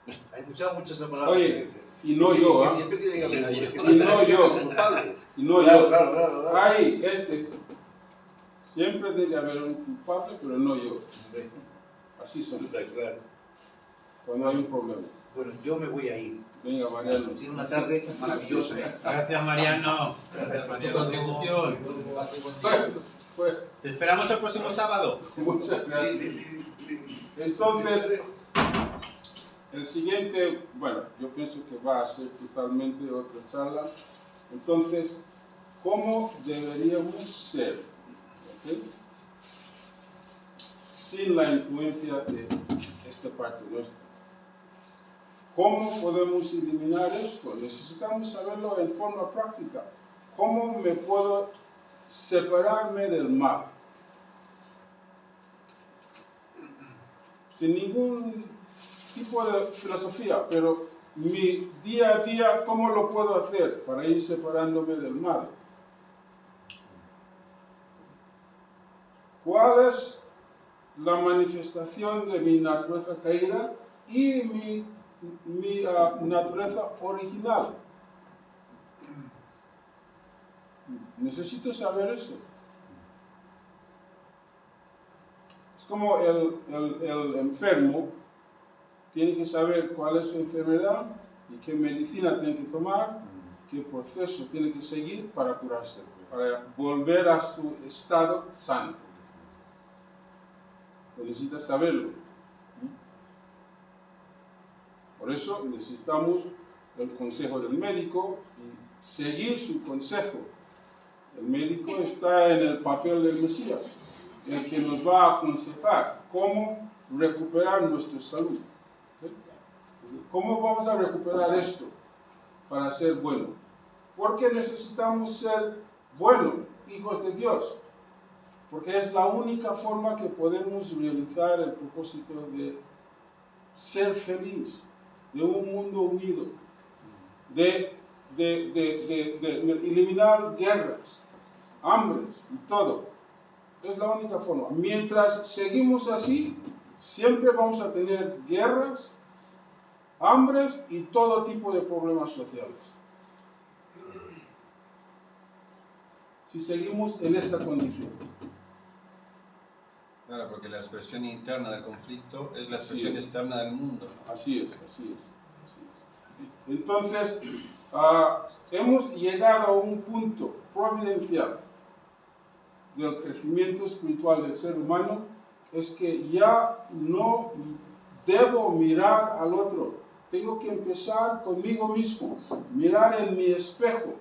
He escuchado mucho esa palabra. Oye, y no yo, que siempre tiene que haber un culpable. Y no Claro, yo. claro. Ahí, siempre debe haber un culpable, pero no yo. Así son. Claro. Cuando hay un problema. Bueno, yo me voy a ir. Venga, Mariano. Ha sido una tarde maravillosa. Gracias, Mariano, por tu contribución. Te esperamos el próximo sábado. Muchas gracias. Entonces, el siguiente, bueno, yo pienso que va a ser totalmente otra charla. Entonces, ¿cómo deberíamos ser? ¿Okay? Sin la influencia de esta parte nuestra. ¿Cómo podemos eliminar esto? Necesitamos saberlo en forma práctica. ¿Cómo me puedo separarme del mal? Sin ningún tipo de filosofía, pero mi día a día, ¿cómo lo puedo hacer para ir separándome del mal? ¿Cuál es la manifestación de mi naturaleza caída y mi naturaleza original? Necesito saber eso. Es como el enfermo tiene que saber cuál es su enfermedad y qué medicina tiene que tomar, qué proceso tiene que seguir para curarse, para volver a su estado sano. Necesita saberlo. Por eso necesitamos el consejo del médico y seguir su consejo El médico está en el papel del Mesías, el que nos va a aconsejar cómo recuperar nuestra salud. ¿Sí? ¿Cómo vamos a recuperar esto para ser buenos? Porque necesitamos ser buenos, hijos de Dios. Porque es la única forma que podemos realizar el propósito de ser feliz, de un mundo unido, de eliminar guerras, hambres y todo. Es la única forma. Mientras seguimos así, siempre vamos a tener guerras, hambres y todo tipo de problemas sociales. Si seguimos en esta condición. Claro, porque la expresión interna del conflicto es la expresión externa del mundo. Así es, así es. Entonces, hemos llegado a un punto providencial del crecimiento espiritual del ser humano, es que ya no debo mirar al otro. Tengo que empezar conmigo mismo, mirar en mi espejo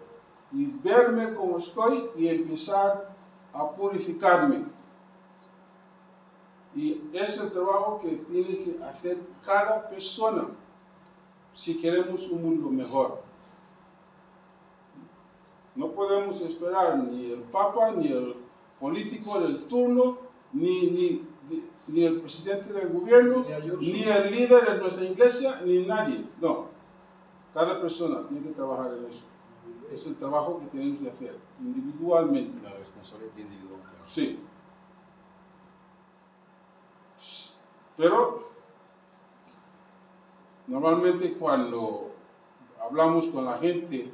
y verme como estoy y empezar a purificarme. Y es el trabajo que tiene que hacer cada persona si queremos un mundo mejor. No podemos esperar ni el Papa, ni el político del turno, ni el presidente del gobierno, ni el líder de nuestra iglesia, ni nadie. No. Cada persona tiene que trabajar en eso. Es el trabajo que tenemos que hacer individualmente. La responsabilidad individual. Sí. Pero normalmente cuando hablamos con la gente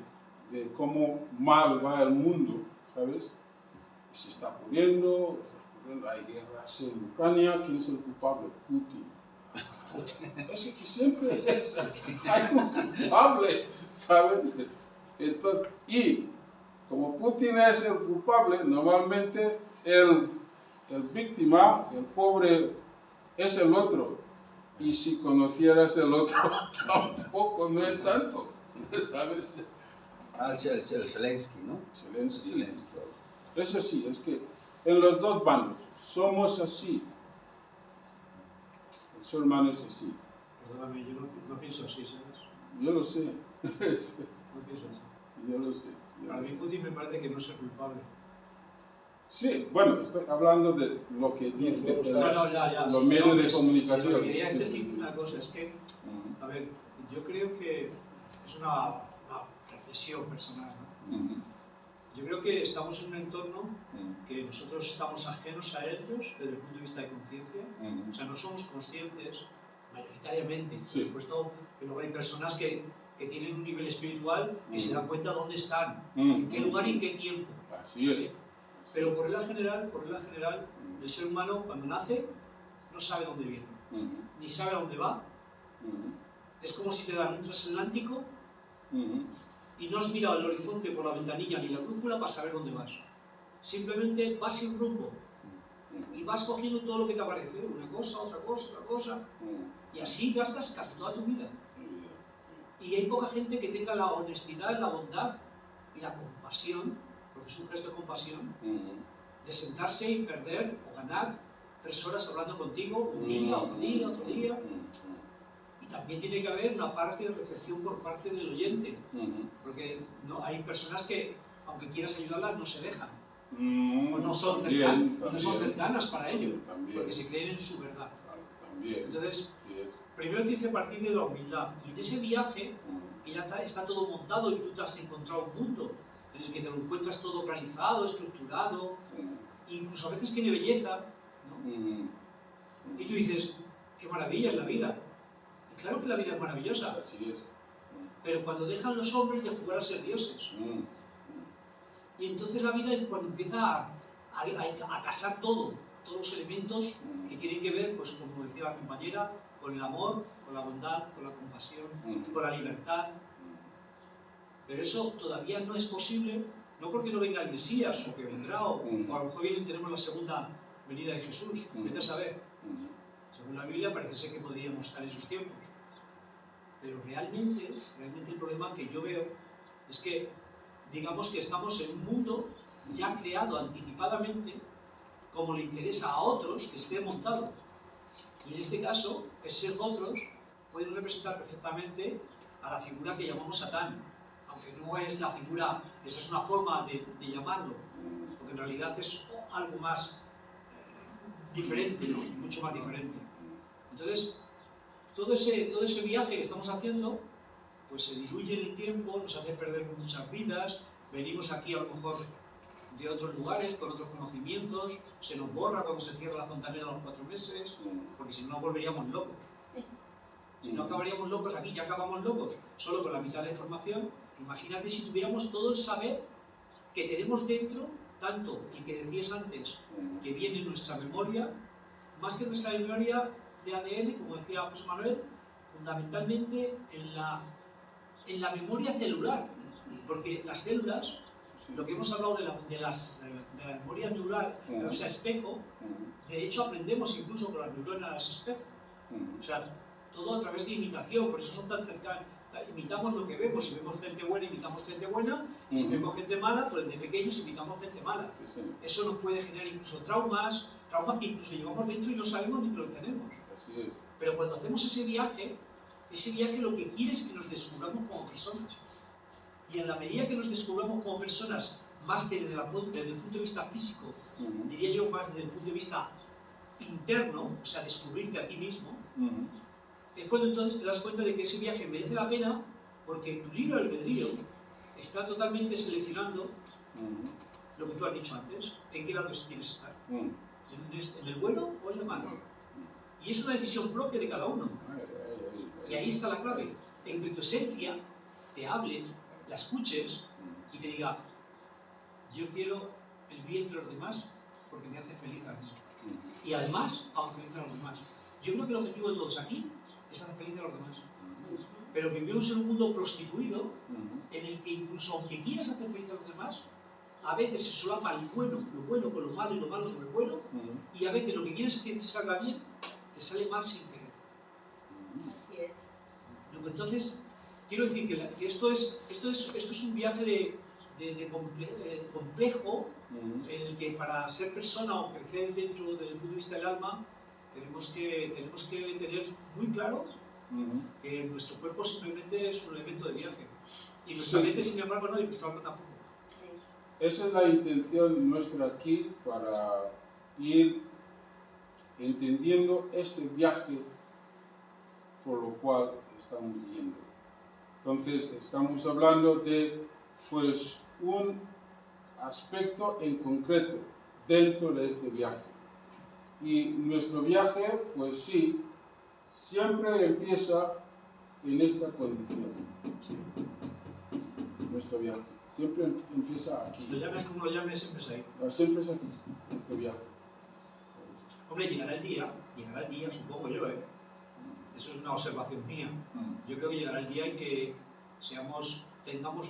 de cómo mal va el mundo, ¿sabes? Se está muriendo, hay guerras en Ucrania, ¿quién es el culpable? Putin. Es que siempre hay un culpable, ¿sabes? Entonces, y como Putin es el culpable, normalmente el víctima, el pobre, es el otro. Y si conocieras el otro, tampoco no es santo, ¿sabes? El Zelensky, ¿no? Zelensky. Es así, es que en los dos bandos somos así. El ser humano es así. Perdóname, yo no pienso así, ¿sabes? Yo lo sé. No pienso así. Yo lo sé. Para mí Putin me parece que no es el culpable. Sí, bueno, estoy hablando de lo que dice los medios de comunicación. Lo que quería decir una cosa, es que, a ver, yo creo que es una reflexión personal, ¿no? Yo creo que estamos en un entorno que nosotros estamos ajenos a ellos desde el punto de vista de conciencia, o sea, no somos conscientes mayoritariamente. Sí. Por supuesto que luego hay personas que tienen un nivel espiritual que se dan cuenta dónde están, en qué lugar y en qué tiempo. Así es. Pero por regla general, el ser humano cuando nace no sabe dónde viene, ni sabe a dónde va. Es como si te dan un transatlántico y no has mirado el horizonte por la ventanilla ni la brújula para saber dónde vas. Simplemente vas sin rumbo y vas cogiendo todo lo que te aparece, una cosa, otra cosa, y así gastas casi toda tu vida. Y hay poca gente que tenga la honestidad, la bondad y la compasión, porque es un gesto de compasión, de sentarse y perder o ganar 3 horas hablando contigo, un día, otro día. Y también tiene que haber una parte de recepción por parte del oyente, porque no, hay personas que, aunque quieras ayudarlas, no se dejan, o no son, no son cercanas para ello, porque se creen en su verdad. Entonces, primero tienes que partir de la humildad, y en ese viaje, que ya está todo montado y tú te has encontrado un mundo en el que te lo encuentras todo organizado, estructurado, incluso a veces tiene belleza, ¿no? Y tú dices, qué maravilla es la vida. Y claro que la vida es maravillosa, Así es. pero cuando dejan los hombres de jugar a ser dioses. Y entonces la vida, cuando empieza a casar todos los elementos que tienen que ver, pues como decía la compañera, con el amor, con la bondad, con la compasión, con la libertad. Pero eso todavía no es posible, no porque no venga el Mesías, o que vendrá, o a lo mejor tenemos la segunda venida de Jesús, vete a saber. Según la Biblia parece ser que podríamos estar en esos tiempos. Pero realmente el problema que yo veo es que, digamos que estamos en un mundo ya creado anticipadamente como le interesa a otros que esté montado. Y en este caso, esos otros pueden representar perfectamente a la figura que llamamos Satán, aunque no es la figura, esa es una forma de llamarlo, porque en realidad es algo más diferente, ¿no? Mucho más diferente. Entonces, todo ese viaje que estamos haciendo, pues se diluye en el tiempo, nos hace perder muchas vidas, venimos aquí a lo mejor de otros lugares, con otros conocimientos, se nos borra cuando se cierra la fontanera a los 4 meses, porque si no nos volveríamos locos. Si no acabaríamos locos, aquí ya acabamos locos, solo con la mitad de la información. Imagínate si tuviéramos todo el saber que tenemos dentro, tanto el que decías antes, que viene en nuestra memoria, más que nuestra memoria de ADN, como decía José Manuel, fundamentalmente en la memoria celular, porque las células, lo que hemos hablado de la memoria neural, o sea, espejo, de hecho aprendemos incluso con las neuronas espejo, o sea, todo a través de imitación, por eso son tan cercanos. Imitamos lo que vemos, si vemos gente buena, imitamos gente buena, y si vemos gente mala, pues de pequeños imitamos gente mala. Eso nos puede generar incluso traumas que incluso llevamos dentro y no sabemos ni que lo tenemos. Pero cuando hacemos ese viaje lo que quiere es que nos descubramos como personas. Y en la medida que nos descubramos como personas, más que desde el punto de vista físico, diría yo más desde el punto de vista interno, o sea, descubrirte a ti mismo, es cuando entonces te das cuenta de que ese viaje merece la pena, porque tu libre albedrío está totalmente seleccionando lo que tú has dicho antes, en qué lado quieres estar, en el bueno o en el malo. Y es una decisión propia de cada uno. Y ahí está la clave, en que tu esencia te hable, la escuches y te diga, yo quiero el bien de los demás porque me hace feliz a mí. Y además hago feliz a los demás. Yo creo que el objetivo de todos aquí es hacer feliz a los demás. Pero vivimos en un mundo prostituido en el que incluso aunque quieras hacer feliz a los demás, a veces se solapa lo bueno con lo malo y lo malo con lo bueno, y a veces lo que quieres es que te salga bien, te sale mal sin querer. Así es. Entonces, quiero decir que esto es un viaje complejo, en el que para ser persona o crecer dentro del punto de vista del alma, tenemos que tener muy claro que nuestro cuerpo simplemente es un elemento de viaje. Y nuestra mente, sin embargo, no, y nuestro alma tampoco. Esa es la intención nuestra aquí, para ir entendiendo este viaje por lo cual estamos yendo. Entonces, estamos hablando de pues un aspecto en concreto dentro de este viaje. Y nuestro viaje, pues sí, siempre empieza en esta condición. Nuestro viaje siempre empieza aquí. Lo llames como lo llames, siempre es ahí. Siempre es aquí, este viaje. Hombre, llegará el día, supongo yo, eso es una observación mía. Yo creo que llegará el día en que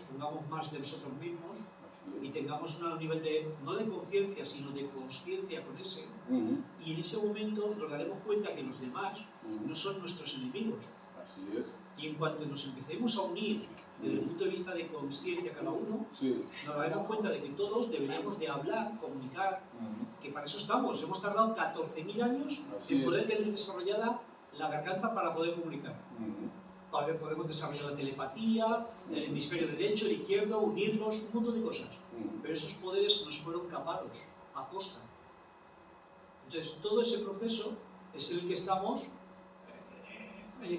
pongamos más de nosotros mismos y tengamos un nivel no de conciencia, sino de consciencia con ese. Y en ese momento nos daremos cuenta que los demás no son nuestros enemigos. Así es. Y en cuanto nos empecemos a unir desde el punto de vista de conciencia cada uno, nos daremos cuenta de que todos deberíamos de hablar, comunicar, que para eso estamos. Hemos tardado 14.000 años en poder tener desarrollada la garganta para poder comunicar. Podemos desarrollar la telepatía, el hemisferio derecho, el izquierdo, unirlos, un montón de cosas. Pero esos poderes nos fueron capados, a posta. Entonces, todo ese proceso es el que estamos,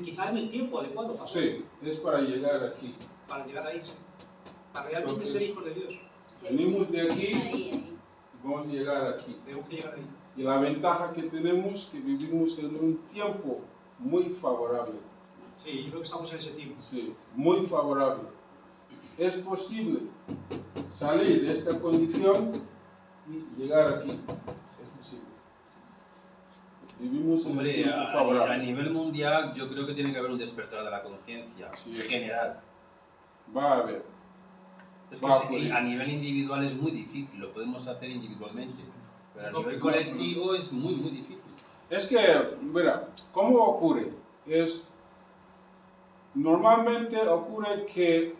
quizá en el tiempo adecuado. Sí, es para llegar aquí. Para llegar ahí, sí. Para realmente ser hijos de Dios. Venimos de aquí y vamos a llegar aquí. Tenemos que llegar ahí. Y la ventaja que tenemos es que vivimos en un tiempo muy favorable. Sí, yo creo que estamos en ese tiempo. Sí, muy favorable. Es posible salir de esta condición y llegar aquí. Es posible. Vivimos en un tiempo favorable. A nivel mundial, yo creo que tiene que haber un despertar de la conciencia general. Va a haber. Es que a nivel individual es muy difícil, lo podemos hacer individualmente. Pero a nivel colectivo es muy, muy difícil. Es que, mira, ¿cómo ocurre? Normalmente ocurre que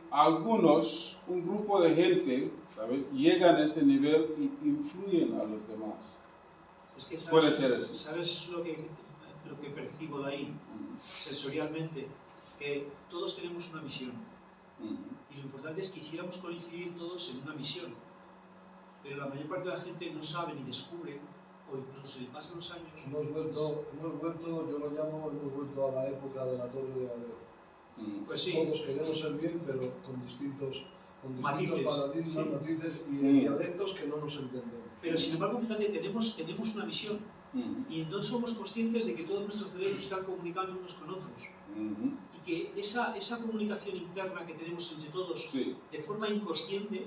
un grupo de gente ¿sabes? Llegan a ese nivel y influyen a los demás. Es que Puede ser eso. ¿Sabes lo que percibo de ahí, sensorialmente? Que todos tenemos una misión. Y lo importante es que hiciéramos coincidir todos en una misión. Pero la mayor parte de la gente no sabe ni descubre, o incluso se le pasan los años. Hemos vuelto, yo lo llamo, hemos vuelto a la época de la Torre de Babel. Pues sí. Todos queremos ser bien, pero con distintos Matices, paradigmas, sí. matices y dialectos que no nos entendemos. Pero sin embargo, fíjate, tenemos una misión. Y no somos conscientes de que todos nuestros cerebros están comunicando unos con otros. Y que esa comunicación interna que tenemos entre todos, Sí. de forma inconsciente,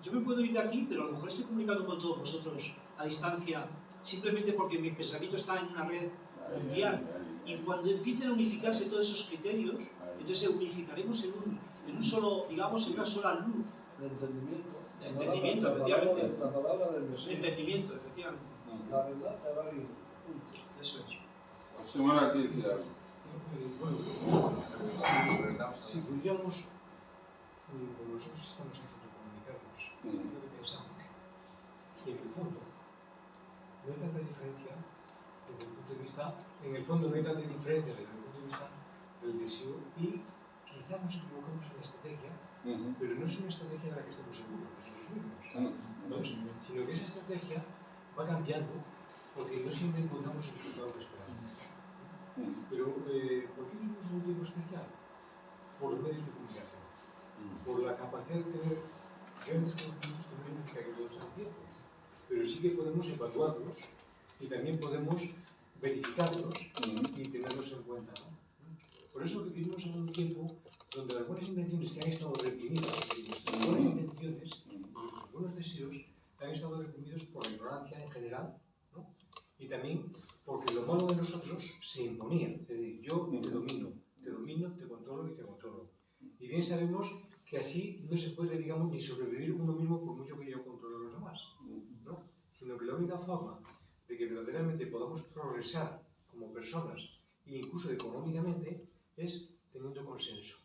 yo me puedo ir de aquí, pero a lo mejor estoy comunicando con todos vosotros a distancia, simplemente porque mi pensamiento está en una red mundial. Y cuando empiecen a unificarse todos esos criterios, entonces unificaremos en un solo, digamos, en una sola luz. El entendimiento. Entendimiento, efectivamente. La palabra del Mesías. Entendimiento, efectivamente. La verdad te hará bien. Eso es. Simón aquí decir algo. Si pudiéramos, como nosotros estamos haciendo comunicarnos, lo que pensamos, y en el fondo no hay tanta diferencia desde el punto de vista, en el fondo no hay tanta diferencia desde el punto de vista del deseo, y quizás nos equivocamos en la estrategia, pero no es una estrategia de la que estemos seguros nosotros mismos, sino que esa estrategia va cambiando porque no siempre encontramos el resultado que esperamos. Pero, ¿por qué vivimos en un tiempo especial? Por los medios de comunicación, por la capacidad de tener grandes conocimientos que no significa que todos sean ciertos, pero sí que podemos evaluarlos y también podemos verificarlos y tenerlos en cuenta, ¿no? Por eso que vivimos en un tiempo donde las buenas intenciones que han estado reprimidas, y nuestras buenas intenciones, nuestros buenos deseos, han estado reprimidos por la ignorancia en general, ¿no? Y también porque lo malo de nosotros se imponía. Es decir, yo te domino, te controlo y te controlo. Y bien sabemos que así no se puede, digamos, ni sobrevivir uno mismo por mucho que yo controle a los demás, ¿no? Sino que la única forma de que verdaderamente podamos progresar como personas e incluso económicamente es teniendo consenso.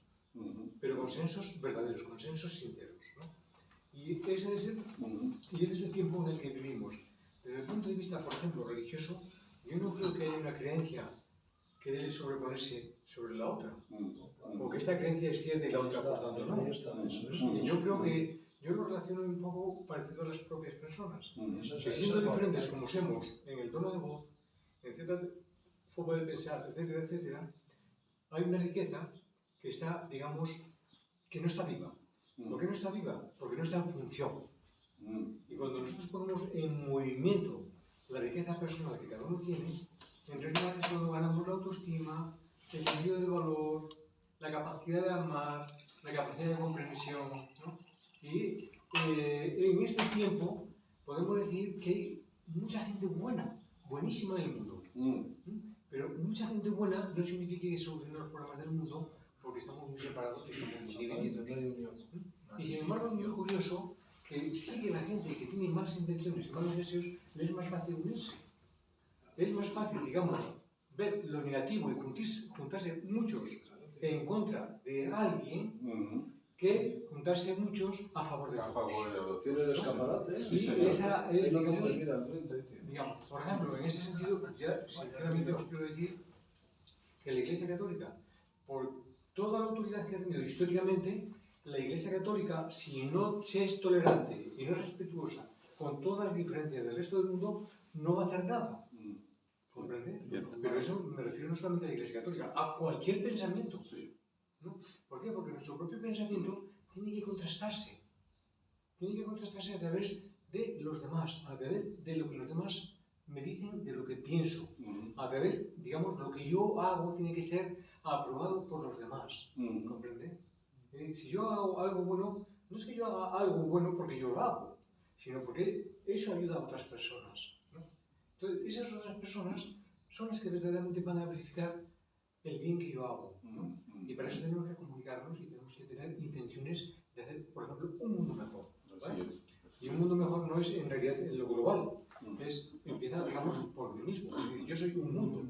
Pero consensos verdaderos, consensos sinceros, ¿no? Y ese es el tiempo en el que vivimos. Desde el punto de vista, por ejemplo, religioso, yo no creo que haya una creencia que debe sobreponerse sobre la otra, o que esta creencia es cierta y la otra por tanto no. Yo creo que yo lo relaciono un poco parecido a las propias personas, que siendo diferentes como somos en el tono de voz, en cierta forma de pensar, etcétera, etcétera, hay una riqueza que está, digamos, que no está viva. ¿Por qué no está viva? Porque no está en función. Y cuando nosotros ponemos en movimiento la riqueza personal que cada uno tiene, en realidad es cuando ganamos la autoestima, el sentido del valor, la capacidad de amar, la capacidad de comprensión, ¿no? Y en este tiempo podemos decir que hay mucha gente buena, buenísima en el mundo. Pero mucha gente buena no significa que solucione los problemas del mundo, porque estamos muy separados y estamos muy divididos. Y sin embargo, es muy curioso que sí que la gente que tiene malas intenciones y malos deseos, le es más fácil unirse. Es más fácil, digamos, ver lo negativo y juntarse muchos en contra de alguien que juntarse muchos a favor de otros. Tiene el escaparate. Y esa es, digamos, por ejemplo, en ese sentido, ya sinceramente os quiero decir que la Iglesia Católica, por toda la autoridad que ha tenido históricamente, la Iglesia Católica, si no es tolerante y no es respetuosa con todas las diferencias del resto del mundo, no va a hacer nada. ¿Comprende? Pero eso me refiero no solamente a la Iglesia Católica, a cualquier pensamiento. ¿No? ¿Por qué? Porque nuestro propio pensamiento tiene que contrastarse. Tiene que contrastarse a través de los demás, a través de lo que los demás me dicen de lo que pienso. A través, digamos, lo que yo hago tiene que ser aprobado por los demás. ¿Comprende? Si yo hago algo bueno, no es que yo haga algo bueno porque yo lo hago, sino porque eso ayuda a otras personas, ¿no? Entonces, esas otras personas son las que verdaderamente van a verificar el bien que yo hago, ¿no? Y para eso tenemos que comunicarnos y tenemos que tener intenciones de hacer, por ejemplo, un mundo mejor, ¿vale? Y un mundo mejor no es en realidad en lo global, empieza, digamos, por mí mismo. Es decir, yo soy un mundo,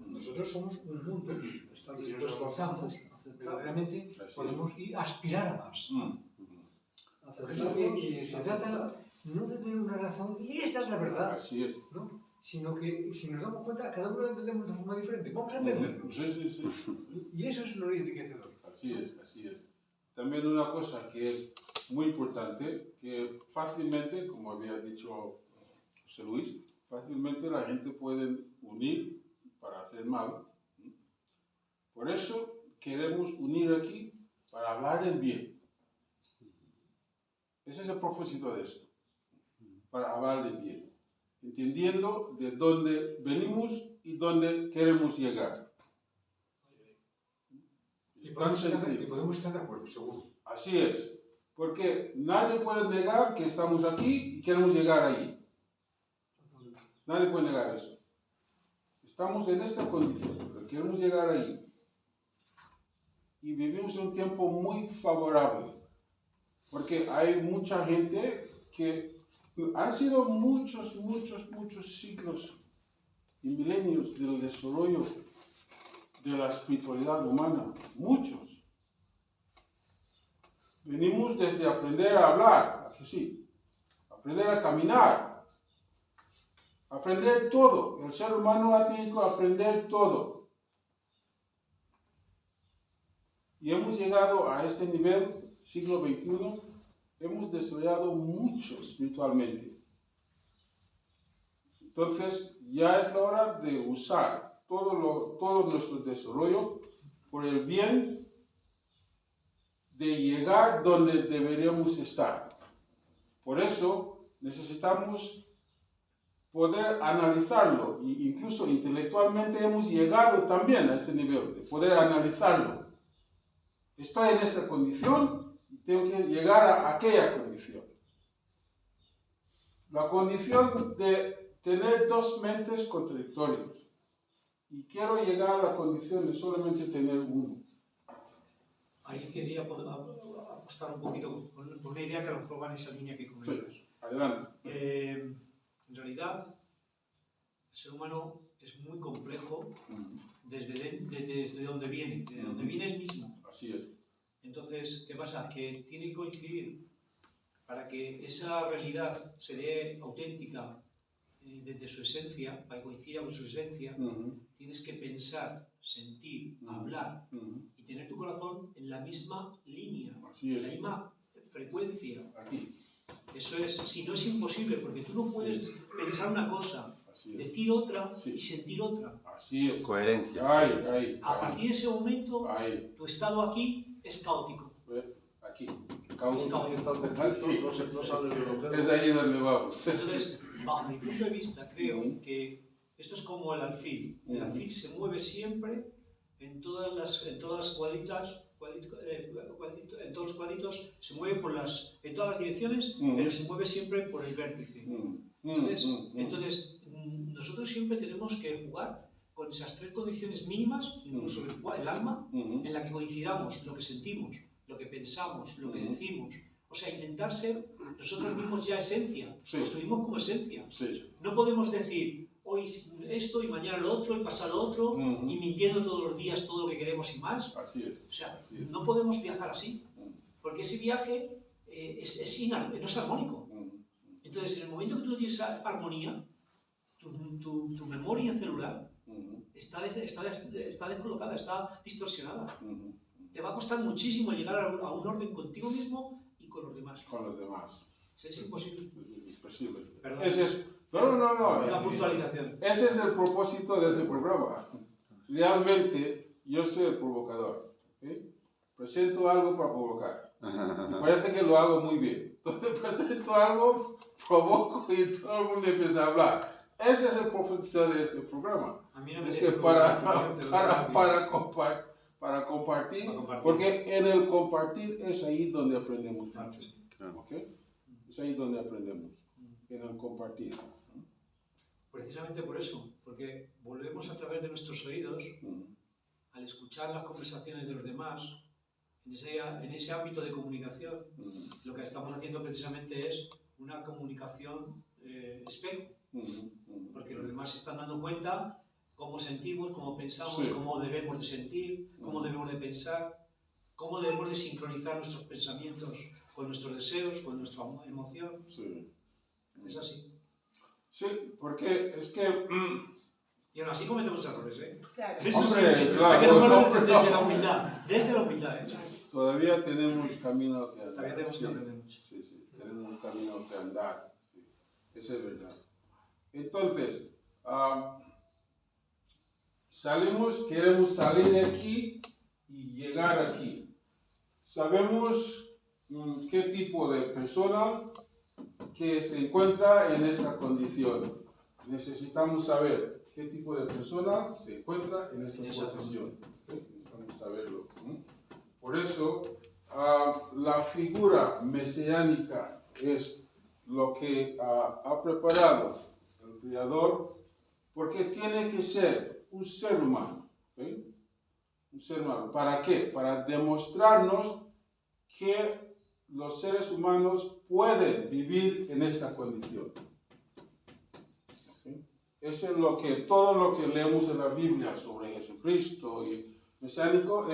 nosotros somos un mundo, y si nos esforzamos, verdaderamente podemos ir a aspirar a más. Se trata no de tener una razón, y esta es la verdad, Así es. ¿no? Sino que si nos damos cuenta, cada uno lo entendemos de forma diferente. Vamos a entenderlo. Sí. Y eso es lo enriquecedor. Así es. También una cosa que es muy importante, que fácilmente, como había dicho José Luis, fácilmente la gente puede unir para hacer mal. Por eso queremos unir aquí para hablar el bien. Ese es el propósito de esto, para hablar del bien, entendiendo de dónde venimos y dónde queremos llegar. Y podemos estar de acuerdo, seguro. Así es, porque nadie puede negar que estamos aquí y queremos llegar allí. Nadie puede negar eso. Estamos en esta condición, pero queremos llegar allí. Y vivimos en un tiempo muy favorable, porque hay mucha gente que han sido muchos siglos y milenios del desarrollo de la espiritualidad humana, muchos. Venimos desde aprender a hablar, ¿a que sí? Aprender a caminar, aprender todo. El ser humano ha tenido que aprender todo. Y hemos llegado a este nivel, siglo XXI, hemos desarrollado mucho espiritualmente. Entonces, ya es la hora de usar todo nuestro desarrollo por el bien de llegar donde deberíamos estar. Por eso, necesitamos poder analizarlo, e incluso intelectualmente hemos llegado también a ese nivel, de poder analizarlo. Estoy en esta condición y tengo que llegar a aquella condición. La condición de tener dos mentes contradictorias. Y quiero llegar a la condición de solamente tener uno. Ahí quería apostar un poquito con una idea que a lo mejor va en esa línea que comentas. Sí, adelante. En realidad, el ser humano es muy complejo desde donde viene, desde donde viene él mismo. Así es. Entonces, ¿qué pasa? Que tiene que coincidir para que esa realidad se dé auténtica desde su esencia, para que coincida con su esencia, tienes que pensar, sentir, hablar y tener tu corazón en la misma línea, en la misma frecuencia. Aquí. Eso es, si no es imposible, porque tú no puedes pensar una cosa, decir otra y sentir otra. Así es. Coherencia. A partir de ese momento, tu estado aquí es caótico. Aquí. Es caótico. Es ahí donde vamos. Entonces, bajo mi punto de vista, creo que esto es como el alfil. El alfil se mueve siempre en todas las cuadritas, en todos los cuadritos, se mueve en todas las direcciones, pero se mueve siempre por el vértice. Entonces, nosotros siempre tenemos que jugar con esas tres condiciones mínimas, incluso el alma, en la que coincidamos lo que sentimos, lo que pensamos, lo que decimos. O sea, intentar ser nosotros mismos ya esencia, construimos como esencia. No podemos decir hoy esto y mañana lo otro y pasar lo otro y mintiendo todos los días todo lo que queremos y más. Así es. O sea, no podemos viajar así, porque ese viaje no es armónico. Entonces, en el momento que tú tienes armonía, tu memoria celular está descolocada, está distorsionada. Te va a costar muchísimo llegar a un orden contigo mismo y con los demás. Con los demás. Es imposible. Es imposible. Perdón. No. Una puntualización. Ese es el propósito de ese programa. Realmente, yo soy el provocador. Presento algo para provocar. Me parece que lo hago muy bien. Entonces presento algo, provoco y todo el mundo empieza a hablar. Ese es el propósito de este programa. A mí no me es que para compartir, porque en el compartir es ahí donde aprendemos mucho. ¿Okay? Es ahí donde aprendemos, en el compartir. Precisamente por eso, porque volvemos a través de nuestros oídos, al escuchar las conversaciones de los demás, en ese ámbito de comunicación, lo que estamos haciendo precisamente es una comunicación espejo, porque los demás se están dando cuenta cómo sentimos, cómo pensamos, cómo debemos de sentir, cómo debemos de pensar, cómo debemos de sincronizar nuestros pensamientos con nuestros deseos, con nuestra emoción. Sí. Es así. Sí, porque es que... Y aún así cometemos errores, ¿eh? Claro. Eso Hombre, sí, claro, hay que tomarlo hombre, desde la humildad. Desde la humildad, ¿eh? Todavía tenemos camino que andar. Todavía tenemos que Sí, aprender mucho. Sí, sí, tenemos un camino que andar. Sí. Eso es verdad. Entonces, queremos salir de aquí y llegar aquí. Sabemos qué tipo de persona que se encuentra en esta condición. Necesitamos saber qué tipo de persona se encuentra en esta condición. Necesitamos saberlo. Por eso, la figura mesiánica es lo que ha preparado el Creador, porque tiene que ser un ser humano. ¿Okay? Un ser humano. ¿Para qué? Para demostrarnos que los seres humanos pueden vivir en esta condición. ¿Okay? Eso es todo lo que leemos en la Biblia sobre Jesucristo y mesiánico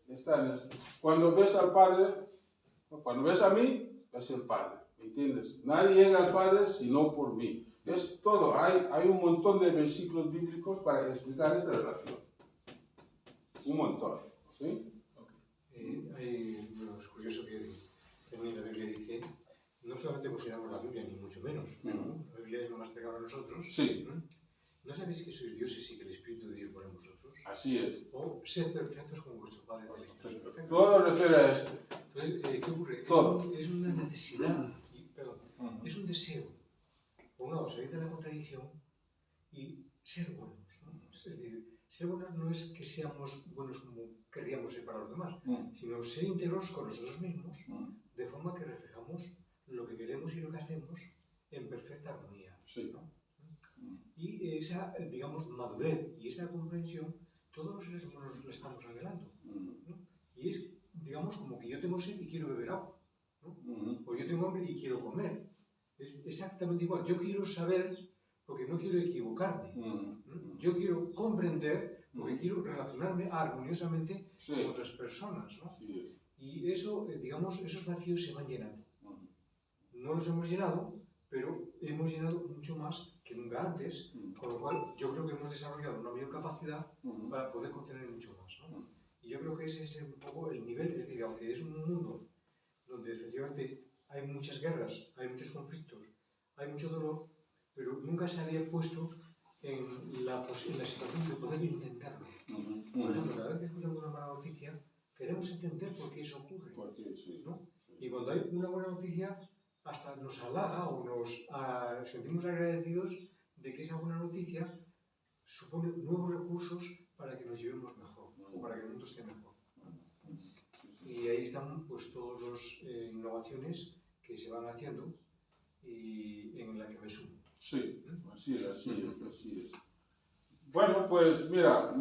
está en esto. Cuando ves al Padre, cuando ves a mí, ves el Padre. ¿Entiendes? Nadie llega al Padre sino por mí. Es todo. Hay un montón de versículos bíblicos para explicar esta relación. Un montón. ¿Sí? Bueno, es curioso que en la Biblia dice, no solamente consideramos la Biblia, ni mucho menos, pero la Biblia es lo más cercano a nosotros. Sí. ¿No sabéis que sois dioses y que el Espíritu de Dios mora en vosotros? Así es. O sed perfectos como vuestro Padre celestial es perfecto. Todo refiere a esto. Entonces, ¿qué ocurre? Todo. Es una necesidad, es un deseo. Por un lado, salir de la contradicción y ser buenos, ¿no? Es decir, ser buenos no es que seamos buenos como querríamos ser para los demás, sino ser íntegros con nosotros mismos, de forma que reflejamos lo que queremos y lo que hacemos en perfecta armonía. Sí. ¿no? Y esa, digamos, madurez y esa comprensión, todos los seres humanos la estamos anhelando. ¿no? Y es, digamos, como que yo tengo sed y quiero beber agua, ¿no? O yo tengo hambre y quiero comer. Es exactamente igual. Yo quiero saber porque no quiero equivocarme. Yo quiero comprender porque quiero relacionarme armoniosamente con otras personas. ¿no? Sí. Y eso, digamos, esos vacíos se van llenando. No los hemos llenado, pero hemos llenado mucho más que nunca antes, con lo cual yo creo que hemos desarrollado una mayor capacidad para poder contener mucho más. ¿no? Y yo creo que ese es un poco el nivel, es decir, aunque es un mundo donde efectivamente hay muchas guerras, hay muchos conflictos, hay mucho dolor, pero nunca se había puesto en la situación de poder entenderlo. Por ejemplo, cada vez que escuchamos una mala noticia, queremos entender por qué eso ocurre. ¿no? Y cuando hay una buena noticia, hasta nos halaga o nos sentimos agradecidos de que esa buena noticia supone nuevos recursos para que nos llevemos mejor, o para que el mundo esté mejor. Y ahí están pues todas las innovaciones que se van haciendo y en la que me sumo. Sí, así es. Bueno, pues mira,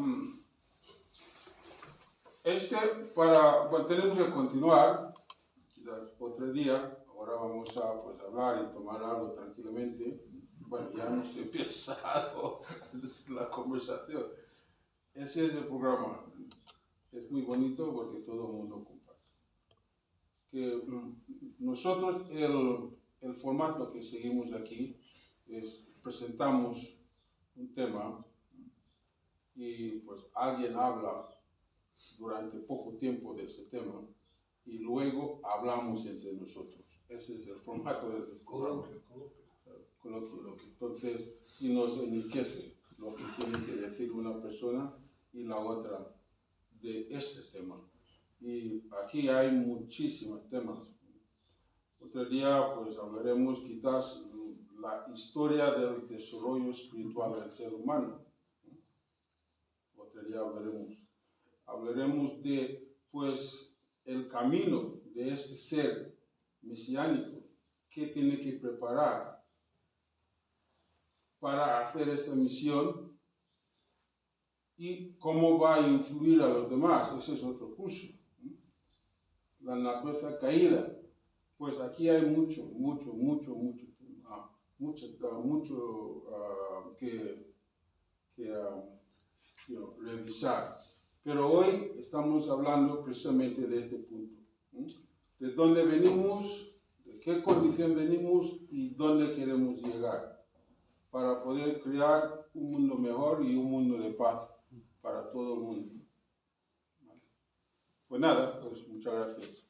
bueno, tenemos que continuar, quizás otro día. Ahora vamos a pues, hablar y tomar algo tranquilamente. Bueno, ya hemos empezado la conversación. Ese es el programa. Es muy bonito porque todo el mundo comparte. Que nosotros, el formato que seguimos aquí es presentamos un tema y pues alguien habla durante poco tiempo de ese tema y luego hablamos entre nosotros. Ese es el formato del coloquio. Entonces, y nos enriquece lo que tiene que decir una persona y la otra de este tema. Y aquí hay muchísimos temas. Otro día, pues hablaremos quizás la historia del desarrollo espiritual del ser humano. Otro día hablaremos de, pues, el camino de este ser mesiánico que tiene que preparar para hacer esta misión y cómo va a influir a los demás. Ese es otro curso. La naturaleza caída. Pues aquí hay mucho que revisar. Pero hoy estamos hablando precisamente de este punto. de dónde venimos, de qué condición venimos y dónde queremos llegar, para poder crear un mundo mejor y un mundo de paz para todo el mundo. Pues nada, pues muchas gracias.